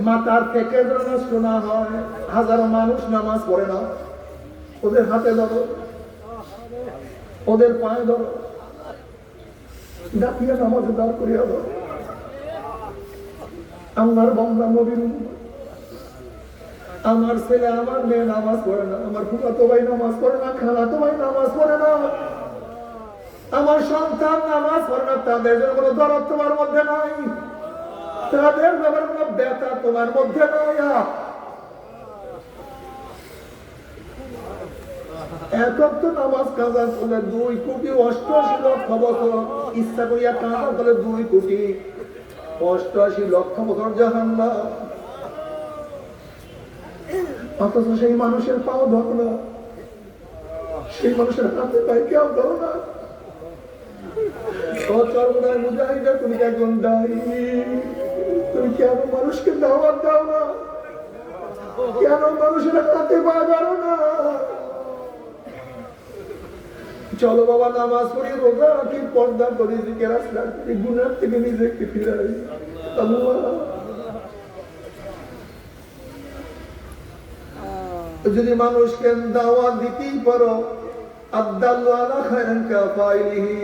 মাথার থেকে যেন নষ্ট না হয়। হাজারো মানুষ নামাজ পড়ে না, ওদের হাতে ধরো, ওদের পায়ে ধরো, ডাকিয়ে নামাজে দাঁড় করিয়া ধরো। আমার বান্দা নবীর উম্মত, আমার ছেলে আমার মেয়ে নামাজ পড়ে না, আমার ফুফাতো ভাই নামাজ পড়ে না, খালাতো ভাই নামাজ পড়ে না, আমার সন্তান নামাজ পড়ে না, তাদের জন্য কোনো দরদ তোমার মধ্যে নাই, তাদের ব্যাপারে কোনো ব্যথা তোমার মধ্যে নাই। একক তো নামাজ কাজা করলে 2,88,00,000 বছর, ইচ্ছা করিয়া কাজা করলে 2,88,00,000 বছর জাহান্নাম। অথচ সেই মানুষের পাও ধরো না, সেই মানুষের হাতে পায়ে কেউ ধরো না। মুজাহিদা, তুমি একজন দায়ী, তুমি কেন মানুষকে দাওয়াত দাও না, কেন মানুষের হাতে পা ধরো না? চলো বাবা নামাজ পড়ি, রোজা রাখি, পর্দা করি, জিকির আসলাম, এই গুনাহ থেকে নিজেকে ফিরাই। যদি মানুষকে দাওয়াত দিতেই পারো, আদাল্লু আলা খায়রিন কাফাইলিহি,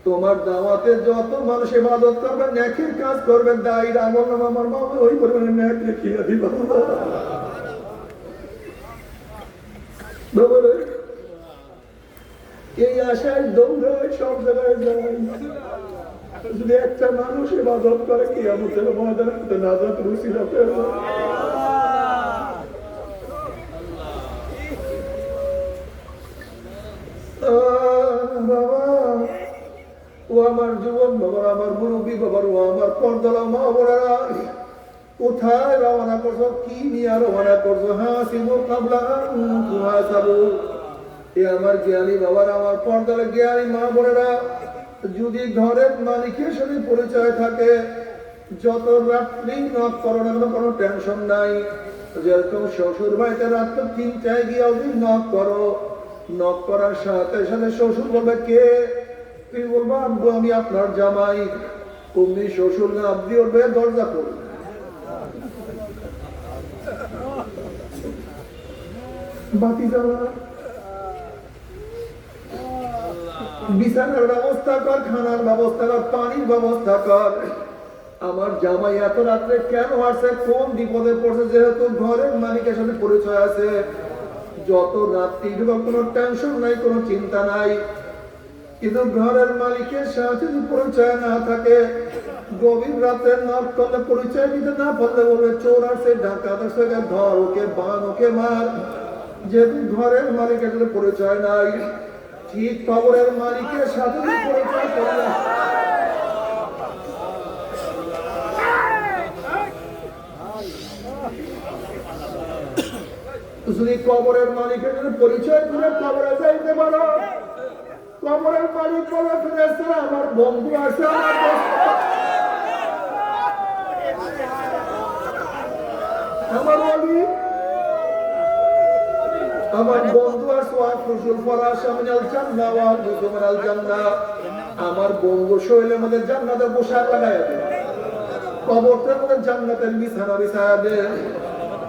তোমার দাওয়াতে যত মানুষ ইবাদত করবে, নেকির কাজ করবে, দায়ীর আমলনামা আমার বাবা ওই পরিমাণে নেক লিখিয়ে দিবা। এই আশায় দৌড়ায়, সব জায়গায় যায়। যদি একটা মানুষ ইবাদত করে, কিয়ামতের ময়দানে নাজাত রুসিলা পেয়ে যাবে। বাবা, ও আমার যুবক বাবার, আমার মুরব্বী বাবার, ও আমার পর্দালা মা বোনেরা, কোথায় রওনা করছো, কি নিয়ে রওনা করছো? হাসিবু কাবলা আন তুহাসাবু। এ আমার জ্ঞানী বাবার, আমার পর্দালা জ্ঞানী মা বোনেরা, যদি ঘরের মালিকের সাথে পরিচয় থাকে, যত রাত্রি নক করো না, কোনো টেনশন নাই। যেরকম শ্বশুর বাড়িতে রাত 3টায় গিয়ে ওদিন নক করো, নক করার সাথে সাথে শ্বশুর বলবে কে? তুমি বলবো আব্বু আমি আপনার জামাই। তুমি শ্বশুর না আব্দি উঠবে, দরজা খুলবে। বাতি জ্বালা, বিছানার ব্যবস্থা কর, খানার ব্যবস্থা কর, পানির ব্যবস্থা কর। আমার জামাই এত রাত্রে কেন আসছে, কোন বিপদে পড়ছে? যেহেতু ঘরের মালিকের সাথে পরিচয় আছে, যত রাত্রি কোনো টেনশন নাই, কোনো চিন্তা নাই। কিন্তু ঘরের মালিকের সাথে যদি পরিচয় না থাকে, গভীর রাতে নক করলে পরিচয় দিতে না পারলে বলবে চোর আসছে, ডাকাত আসছে, ধর ওকে, বান ওকে, মার। যেহেতু ঘরের মালিকের সাথে পরিচয় নাই, ঠিক কবরের মালিকের সাথে পরিচয় করে। যদি কবরের মালিকের সাথে পরিচয় করে কবরে যাইতে পারো, কবরের মালিক বলে ফেরেশতারা আমার বন্ধু আছে, আমার ওলি, আমার বন্ধু আছে, আমার বন্ধু শৈলের মধ্যে জান্নাতের পোশাক লাগাইয়া দেয়, কবরটার মধ্যে জান্নাতের বিছানা বিছায়া দেয়,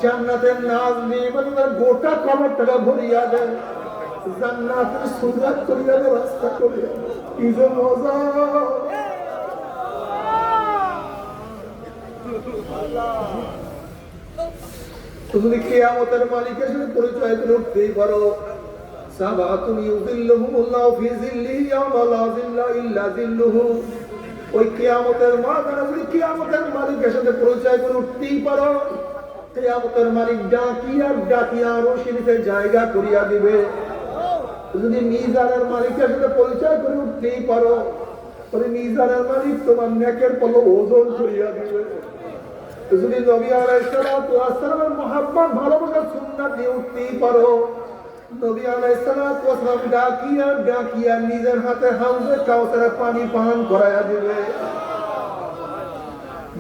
জান্নাতের নাজ নিয়ে মানে গোটা কবরটাকে ভরিয়া দেয়, জান্নাতের সুরাত করিয়া দেয়, রাস্তা করিয়া দেয়। কি যে মজা! তুমি কিয়ামতের মালিকের সাথে পরিচয় করে উঠতেই পারো। সাবাতুন ইউযিল্লুহুমুল্লাহু ফি যিল্লিহি ইয়াওমা লা যিল্লা ইল্লা যিল্লুহু। ওই কিয়ামতের ময়দানে যদি কিয়ামতের মালিকের সাথে পরিচয় করে উঠতেই পারো, কিয়ামতের মালিক ডাকিয়া ডাকিয়া রশির নিচে জায়গা করিয়া দিবে। যদি মিজানের মালিকের সাথে পরিচয় করে উঠতেই পারো, তবে মিজানের মালিক তোমার নেকের পলক ওজন করিয়া দিবে। যদি নবী আলাইহিস সালাতু ওয়াস সালামের মুহাব্বত ভালোবাসা সুন্নাত দিয়ে উঠতেই পারো, নবী আলাইহিস সালাতু ওয়াস সালাম ডাকিয়া ডাকিয়া নিজের হাতে হাউজে কাউসারের পানি পান করায়া দিবে।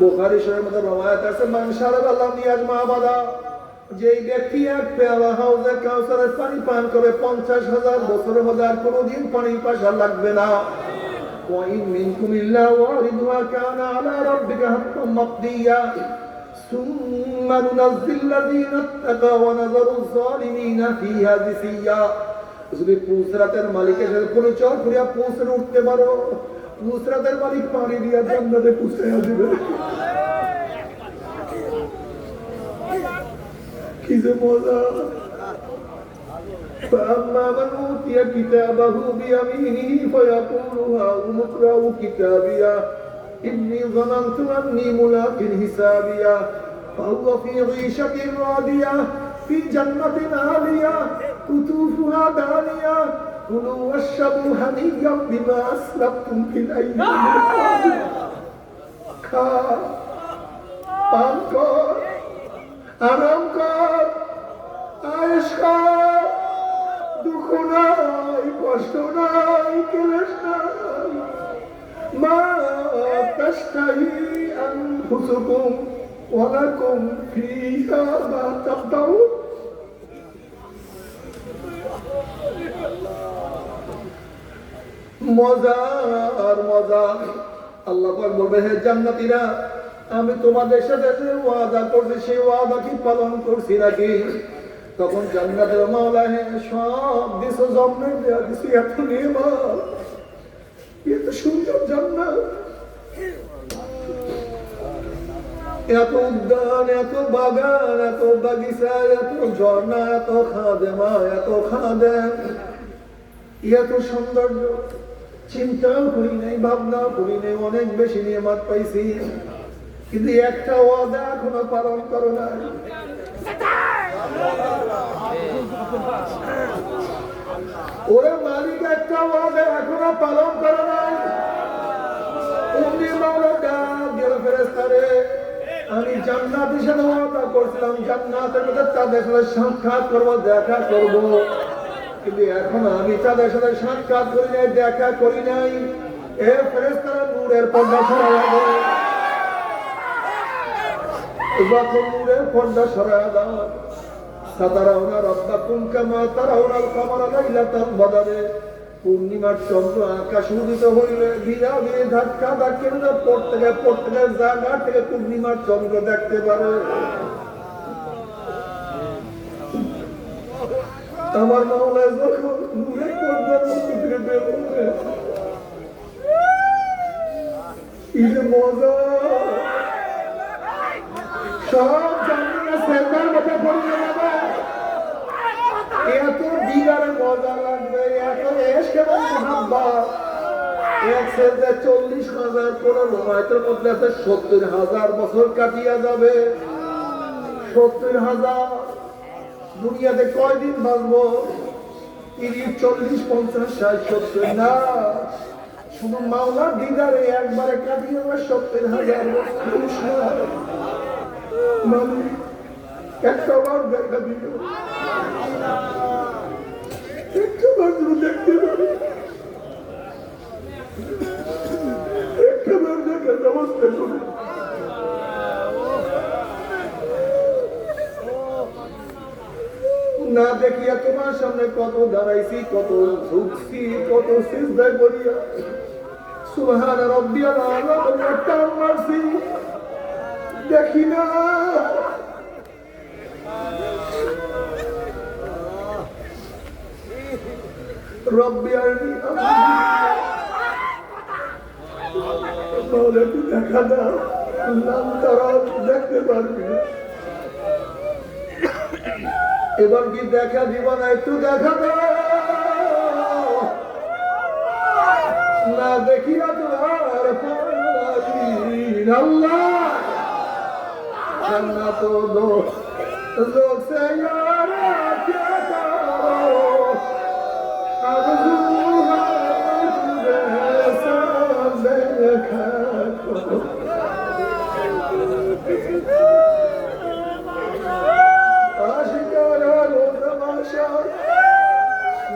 বুখারী শরীফের মধ্যে রওয়ায়াত আছে, মান শারাবা লাম ইয়াজমা আবাদা, যে ব্যক্তি এক পেয়ালা হাউজে কাউসারের পানি পান করে 50,000 বছরের মধ্যে আর কোনোদিন পানি পাশা লাগবে না। ওয়া ইন মিনকুম ইল্লা ওয়ারিদুহা কানা আলা রাব্বিকা হাত্তাম মাকদিয়া সুম্মা নুনাজ্জিল লাযীনা ইত্তাকাও ওয়া নাযারু যালিমিনা ফিহা জিসিয়া। যদি পুসরাতের মালিকের সাথে পরিচয় করিয়া পুসরে উঠতে পারো, পুসরাতের মালিক পানি দিয়া জান্নাতে পুষাইয়া দিবে। কি যে মজা! فأما من أوتي كتابه بيمينه فيقول هاؤم اقرءوا كتابيه إني ظننت أني ملاق حسابيه فهو في عيشة راضية في جنة عالية قطوفها دانية كلوا واشربوا هنيئا بما أسلفتم في الأيام الخالية। খা, পান কর, আরাম কর, আয়েশ কর, দুঃখ নাই, কষ্ট নাই, ক্লেশ নাই। মা তাশতাহি আনফুসুকুম ওয়া লাকুম ফীহা মা তাদউন। মজা আর মজা। আল্লাহ পাক বলবে, হে জান্নাতীরা, আমি তোমাদের সাথে যে ওয়াদা করছি সেই ওয়াদা কি পালন করছি নাকি? তখন জান্নাতের মাওলা, হে সব দিছো, জন্মের দেয়া দিছি, এত নিয়ামত, এত সুন্দর জান্নাত, এত উদ্যান, এত বাগান, এত বাগিচা, এত ঝর্ণা, এত খাদেমা, এত খাদেম, এত সৌন্দর্য চিন্তাও করি নাই, ভাবনাও করি নাই, অনেক বেশি নিয়ামত পাইছি, কিন্তু একটা ওয়াদা এখনো পালন করো না। ওরে মালিক, একটা ওয়াদা এখনো পালন করো না। ফেরেশতারে, আমি জান্নাতের সাথে ওয়াদা করছিলাম, জান্নাতের মধ্যে তাদের সাথে সাক্ষাৎ করবো, দেখা করবো, কিন্তু এখন আমি তাদের সাথে সাক্ষাৎ করি নাই, দেখা করি নাই। এ ফেরেশতারা, নূরের পর্দা সরাইয়া দাও, যখন নূরের পর্দা সরাইয়া দাও, সাতারাউনা রাব্বাকুম কামা তারাউনাল কামারা লাইলাতাল বদরে, পূর্ণিমার চন্দ্র আকাশ উদিত হইলে বিরা বিরে ধাক্কা ধাক্কা পড়তে গেলে জায়গা থেকে পূর্ণিমার চন্দ্র দেখতে পারে। আমার মাওলা যখন নূরের পর্দার মধ্যে থেকে বের হবে, কি যে মজা! সব জান্নাত সেজদার মধ্যে পড়ে যাবে, এত দিদারে মজা লাগবে, এত ইশক এবং মুহাব্বত। এক সেজদায় 40,000 কোন রওয়ায়াতের মধ্যে আছে 70,000 বছর কাটিয়া যাবে। 70,000 দুনিয়াতে কয়দিন বাঁচবো? 30, 40, 50, 60, 70 না, শুধু মাওলার দিদারে একবারে কাটিয়ে যাবে 70,000 বছর। মালিক, একটা বার দেখা দিল, একটা বার দেখতে পারি, একটা বার দেখার ব্যবস্থা করি। না দেখিয়া তোমার সামনে কত দাঁড়াইছি, কত ঝুঁকছি, কত সিজদায় করিয়া সুবহান রাব্বিয়াল আযা বলিয়া টান মারছি, দেখি না। রব্বি আরনি মাওলা, একটু দেখা দাও, নাম তারা দেখতে পারবি না। এবার কি দেখা দিব না? একটু দেখা দাও না, দেখিয়া তোমার আল্লাহ জান্নাত लोग से यारा क्या करो अब आशिकारा लो तमाशा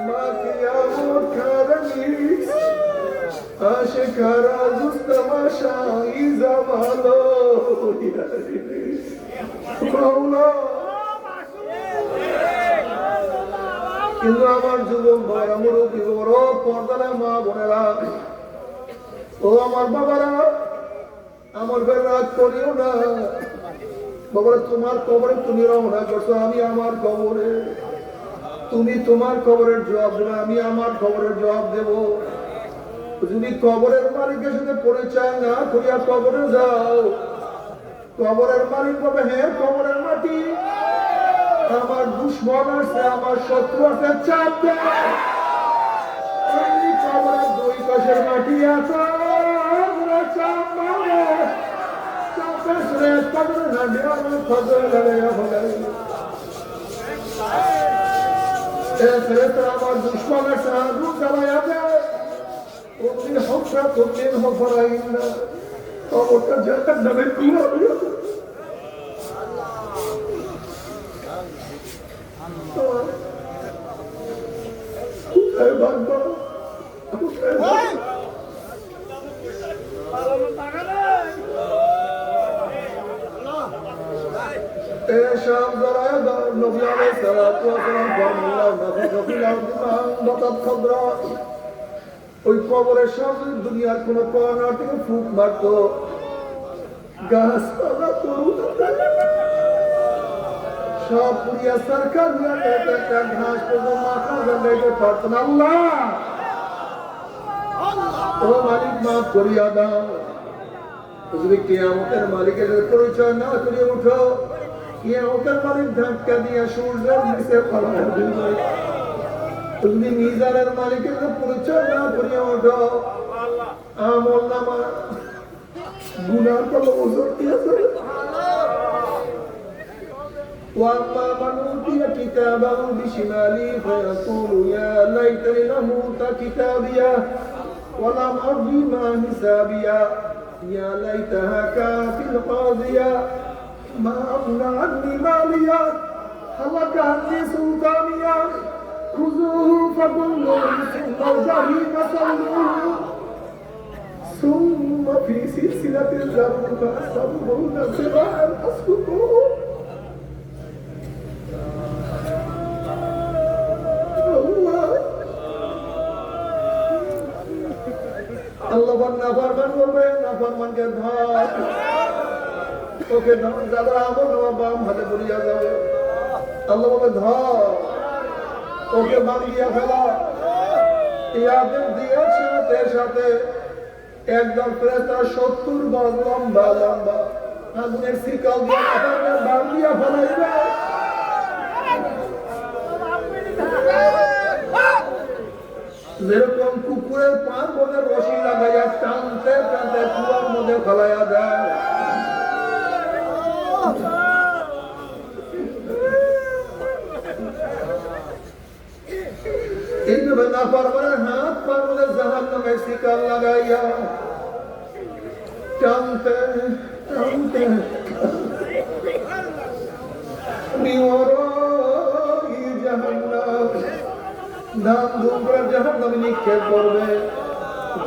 माकिया मुखारनीस आशिकारा जुस तमाशा इज़ामालो माउला কিন্তু আমার যুবক ভাইরা মুরব্বী বড় পর্দার মা বোনেরা ও আমার বাবারা আমার ঘরে রাগ করিও না বাবারা তোমার কবরে তুমি রওনা করছো আমি আমার কবরে তুমি তোমার কবরের জবাব দেবে আমি আমার কবরের জবাব দেব যদি কবরের মালিকের সাথে পরিচয় না করিয়া কবরে যাও কবরের মালিক বলবে হ্যাঁ কবরের মাটি আমার দুশ্মন আছে আমার শত্রু আছে চাপ দেয় কবরের দুই পাশের মাটি আছে চাপ মারে চাপে সরে কবরে নামে আমার ফজর লাগে আমার দুশ্মন আছে আগুন জ্বালাইয়া দেয় অগ্নি হত্যা করলেন হফরাইন না কবরটা জাহান নামে কুয়া ওই কবরের সামনে দুনিয়ার কোন কর্নার থেকে ফুক মারত গাছপালা সব পুরিয়া সরকার একটা ঘাস পর্যন্ত মাথা জানাইতে পারত না ও মালিক মাফ করিয়া দাও যদি কিয়ামতের মালিকের পরিচয় না করিয়ে উঠো কিয়ামতের মালিক ধাক্কা দিয়ে সূর্যের নিচে ফলায় দিবে তুমি মিজানের মালিকের পরিচয় না করিয়ে ওঠো আমল নামা গুনার কত ওজর দিয়েছে وأما من أوتي كتابه بشماله فيقول يا ليتني لم أوت كتابيه ولم أدر ما حسابيه يا ليتها كانت القاضية ما أغنى عني ماليه هلك عني سلطانيه خذوه فغلوه ثم الجحيم صلوه ثم في سلسلة ذرعها سبعون ذراعا فاسلكوه আল্লাহ নাফরমান করবে নাফরমানকে ধর ওকে যাদের আমল নামা বাম হাতে পড়িয়া যাবে আল্লাহ বলে ধর ওকে ভাঙিয়া ফেলা ইয়াদের দিয়ের সাথে একদম ফেরেশতা 70 গজ লম্বা লম্বা আগুনের শিকল দিয়ে আপনাকে ভাঙিয়া ফেলাইবে যেরকম কুকুরের পার মধ্যে রশি লাগাইয়া টানতে টানতে কুয়ার মধ্যে ফেলাইয়া দেয় এইভাবে না পারবার হাত পার মধ্যে জাহান্নামের শিকল লাগাইয়া টানতে টানতে ধাম ধুম করে জাহান্নামে নিক্ষেপ করবে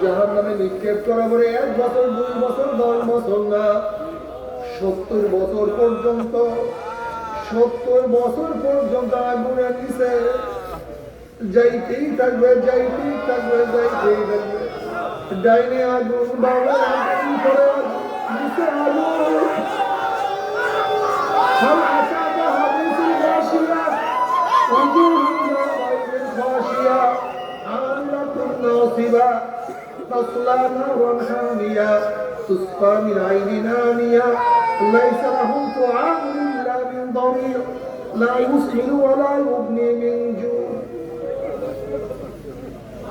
জাহান্নামে নিক্ষেপ করার পরে 1 বছর 2 বছর 10 বছর না 70 বছর পর্যন্ত 70 বছর পর্যন্ত আগুনের নিচে যাইতেই থাকবে যাইতেই থাকবে যাইতেই থাকবে ডাইনে আগুন বাবা আগুন করে নিচে আগুন हम आशा हादिसी गाशिया वजुहुना गैर खाशिया आमिलतुन नासिबा तस्ला नारन हामिया तुस्का मिन आइनिन आनिया लैसा लहुम तुआमुन इल्ला मिन दरीय ला युस्मिनु वला युगनी मिन जू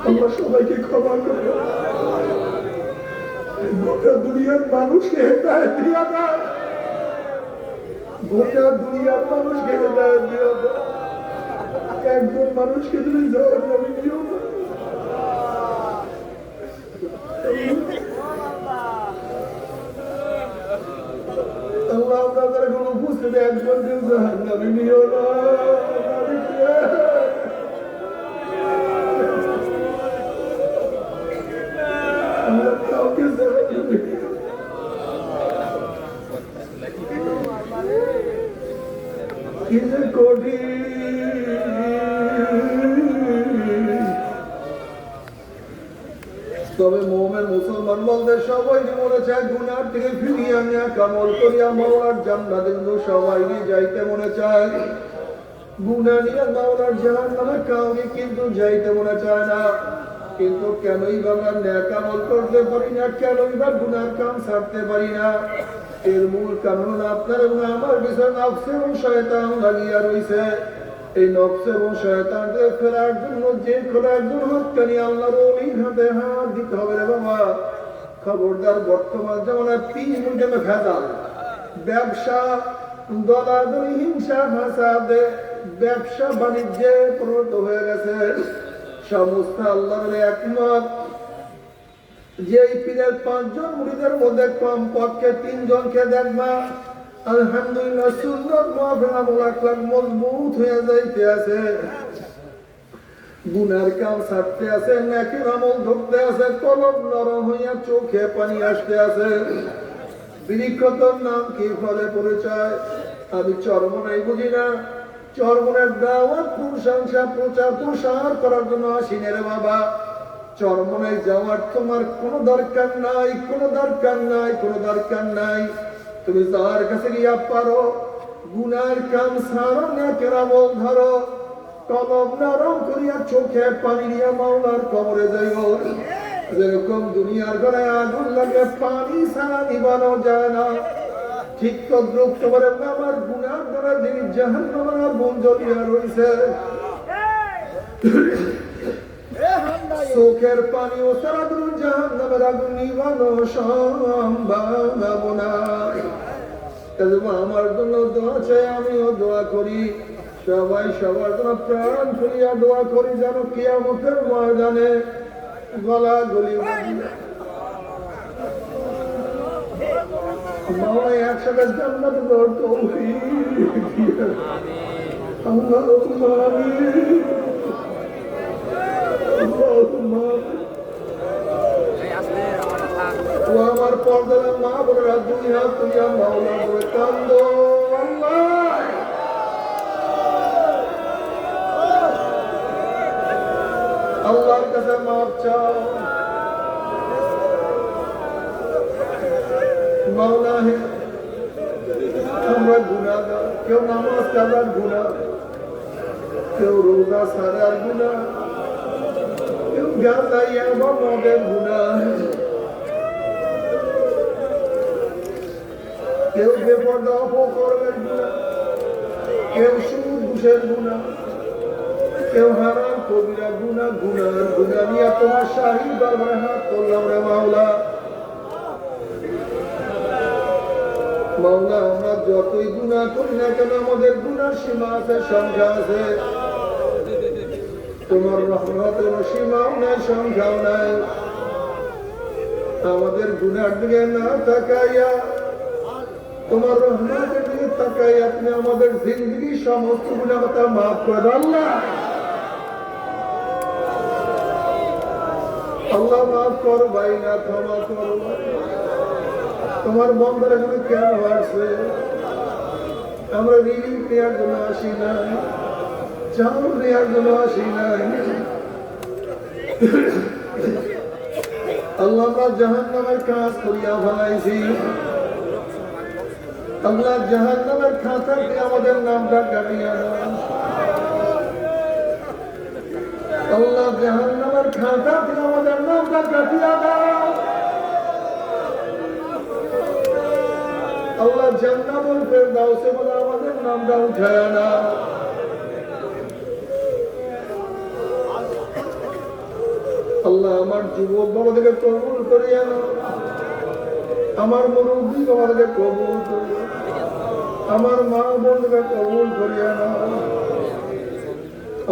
আল্লাহ সবাইকে ক্ষমা করে গোটা দুনিয়ার মানুষকে হেদায়েত দিয়া দেয় গোটা দুনিয়ার মানুষকে হেদায়েত দিও না, একজন মানুষকে তুমি জাহান্নামে দিও না। আল্লাহ আপনাদের কোনো উপস্থিতি একজনকে জাহান্নামে দিও না। আমরা কাউকে জাহান্নামে কি যে করি। তবে মোমেন মুসলমান বলতে সবাই মনে চায় গুনার থেকে ফিরিয়ে আনিয়া কামল করিয়া মাওলার জান্নাতে সবাই যাইতে মনে চায়। গুনাহ নিয়ে মাওলার জাহান্নামে কাউকে কিন্তু যাইতে মনে চায় না। কিন্তু কেনই বা আমরা নেক আমল করতে পারি না, কেনই বা গুনার কাম ছাড়তে পারি না? এর মূল কারণ আপনার এবং আমার বিষয় নফস এবং শয়তান লাগিয়া রয়েছে। এই নফস এবং শয়তানকে ফেরার জন্য যে কোনো একজন হাতকানি আল্লাহর ওলির হাতে হাত দিতে হবে রে বাবা। খবরদার, বর্তমান জামানায় পীর মুজমে ভেজাল, ব্যবসা, দলাদলি, হিংসা, ফাসাদে ব্যবসা বাণিজ্যে পরিণত হয়ে গেছে। সমস্ত আল্লাহর একমত যে পীরের 5 জন মুরিদের মধ্যে কম পক্ষে 3 জনকে দেখবা আলহামদুলিল্লাহ সুন্নাত মুআফিক আমল আখলাক মজবুত হয়ে যাইতে আছে, গুনার কাম ছাড়তে আছে, নেকের আমল ধরতে আছে, কলব নরম হইয়া চোখে পানি আসতে আছে। বৃক্ষতর নাম কি, ফলে পরিচয় আমি চরমনাই বুঝি না। চরমনের দাওয়াত প্রশংসা প্রচার প্রসার করার জন্য আসিনে রে বাবা। চরমনায় যাওয়ার তোমার কোনো দরকার নাই, কোনো দরকার নাই, কোনো দরকার নাই। তুমি তার কাছে গিয়া পারো গুনার কাম ছাড়ো, নেকের আমল ধরো, কলব নরম করিয়া চোখে পানি নিয়ে মাওলার কবরে যাইব। যেরকম দুনিয়ার ঘরে আগুন লাগে পানি ছাড়া নিবানো যায় না, ঠিক তদ্রুপ তোমার আমার গুনার দ্বারা যিনি জাহান্নামের আগুন জ্বলিয়া রয়েছে, চোখের পানি ও সারা দুনিয়া জাহান্নামের আগুন নিবানো সম্ভব না। আমার জন্য দোয়া চাই, আমিও দোয়া করি, সবাই সবার জন্য প্রাণ খুলিয়া দোয়া করি, যেন কিয়ামতের ময়দানে গলা গলি মাওলা একসাথে জান্নাতে যাওয়ার তৌফিক আল্লাহুম্মা আমিন। ও আমার পর্দার মা বোনেরা, দুই হাত তুলিয়া মাওলা করে কান্দো। আল্লাহর কাছে মাপ চাও। মাওলা হে, আমরা গুনাহগার, কেউ নামাজ কাজার গুনাহ, কেউ রোজা সারার গুনাহ, কেউ গাঁজাইয়া বা মদের গুনাহ, কেউ বেপরদা অপকর্মের গুনাহ, কেউ সুদ ঘুষের গুনাহ, কেউ হারাম কবিরা গুনাহ। গুনার গুনাহ নিয়ে তোমার শাহী দরবারে হাত করলাম রে মাওলা। মাওলা, আমরা যতই গুনাহ করি না কেন আমাদের গুনার সীমা আছে, সংখ্যা আছে। তোমার রহমতের সীমাও নাই, সংখ্যাও নাই। আমাদের গুনার দিকে না তাকাইয়া, তোমার রহমতের দিকে তাকাইয়া তুমি আমাদের জিন্দেগি সমস্ত গুনাহ কথা মাফ করে দাও আল্লাহ। আল্লাহ মাফ কর ভাই না, ক্ষমা করো। তোমার বন্ধের এখানে কেন আসছে? আমরা রিলিফ নেওয়ার জন্য আসি নাই, চাউল নেওয়ার জন্য আসি নাই। আল্লাহ, আমরা জাহান্নামের কাজ করিয়া ফেলাইছি। আল্লাহ, জাহান্নামের খাতাতে আমাদের নামটা কাটিয়া দাও। আল্লাহ, জাহান্নামের খাতাতে আমাদের নামটা কাটিয়া দাও। আল্লাহ, জান্নাতুল ফেরদাউসে বলে আমাদের নামটা উঠায় না। আল্লাহ, আমার যুবক বাবাদেরকে কবুল করিয়া নাও, আমার মুরব্বী বাবাদেরকে কবুল করিয়া। আমার মা বোনকে কবুল করিয়া নাও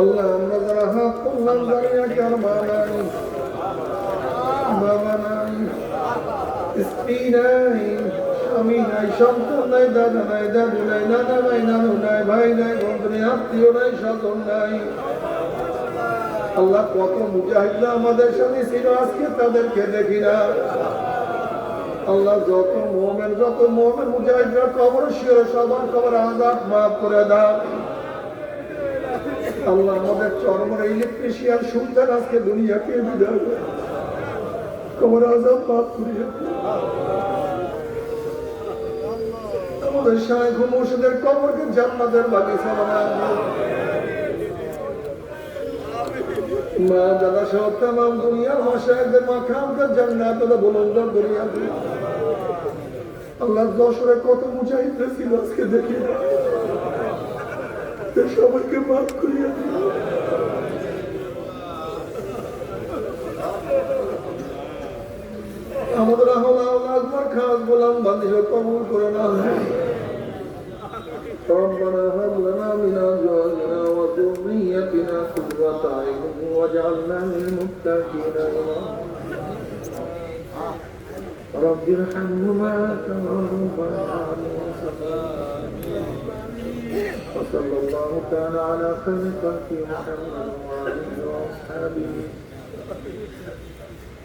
আল্লাহ। আমরা যারা হাত করলাম জানিয়া কি আর মা নাই, বাবা নাই, স্ত্রী নাই, স্বামী নাই, সন্তান নাই, দাদা নাই, দাদু নাই, নানা নাই, নানু নাই, ভাই নাই, বন্ধু নাই, আত্মীয় নাই, স্বজন নাই। আল্লাহ কত মুজাহিদরা আমাদের সাথে ছিল, আজকে তাদেরকে দেখি না। আল্লাহ যত মোমেন মুজাহিদরা কবর শিওর সবার কবর আযাব মাফ করে দাও। আল্লাহ আমাদের চরমের ইলেকট্রিশিয়ান সুলতান আজকে দুনিয়াকে বিদায় করে কবর আযাব মাফ করিয়া আমাদের শাইখ ও মুর্শিদের কবরকে জান্নাতের বাগিচা বানায় দাও। মা দাদা সহ তামাম দুনিয়ার মাশায়েখদের মাকামকে জান্নাতুল বুলন্দ করিয়া দাও। আল্লাহ যশোরে কত মুজাহিদরা ছিল, আজকে দেখি না, সবাইকে মাফ করিয়া দাও। আমাদের আল্লাহর খাস গোলাম বান্দিকে কবুল করে নাও। ربنا هب لنا من ازواجنا وذريتنا قرة اعين واجعلنا للمتقين اماما رب ارحمهما كما ربياني صغيرا وصلى الله تعالى على خير خلقه محمد وآله وأصحابه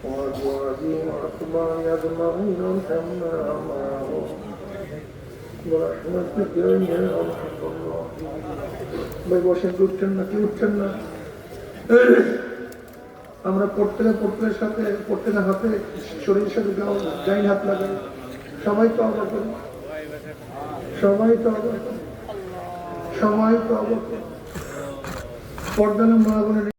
وأزواجه وأتباعه أجمعين وارحمنا معهم برحمتك يا أرحم الراحمين। ভাই বসেন, উঠছেন না, কি উঠছেন না? আমরা প্রত্যেকের সাথে প্রত্যেকের হাতে শরীরের সাথে গায়ে হাত লাগাই, সবাই তো অবাক করি, সবাই তো অবাক করি, সবাই তো অবাক করি। পর্দালে মা বোনের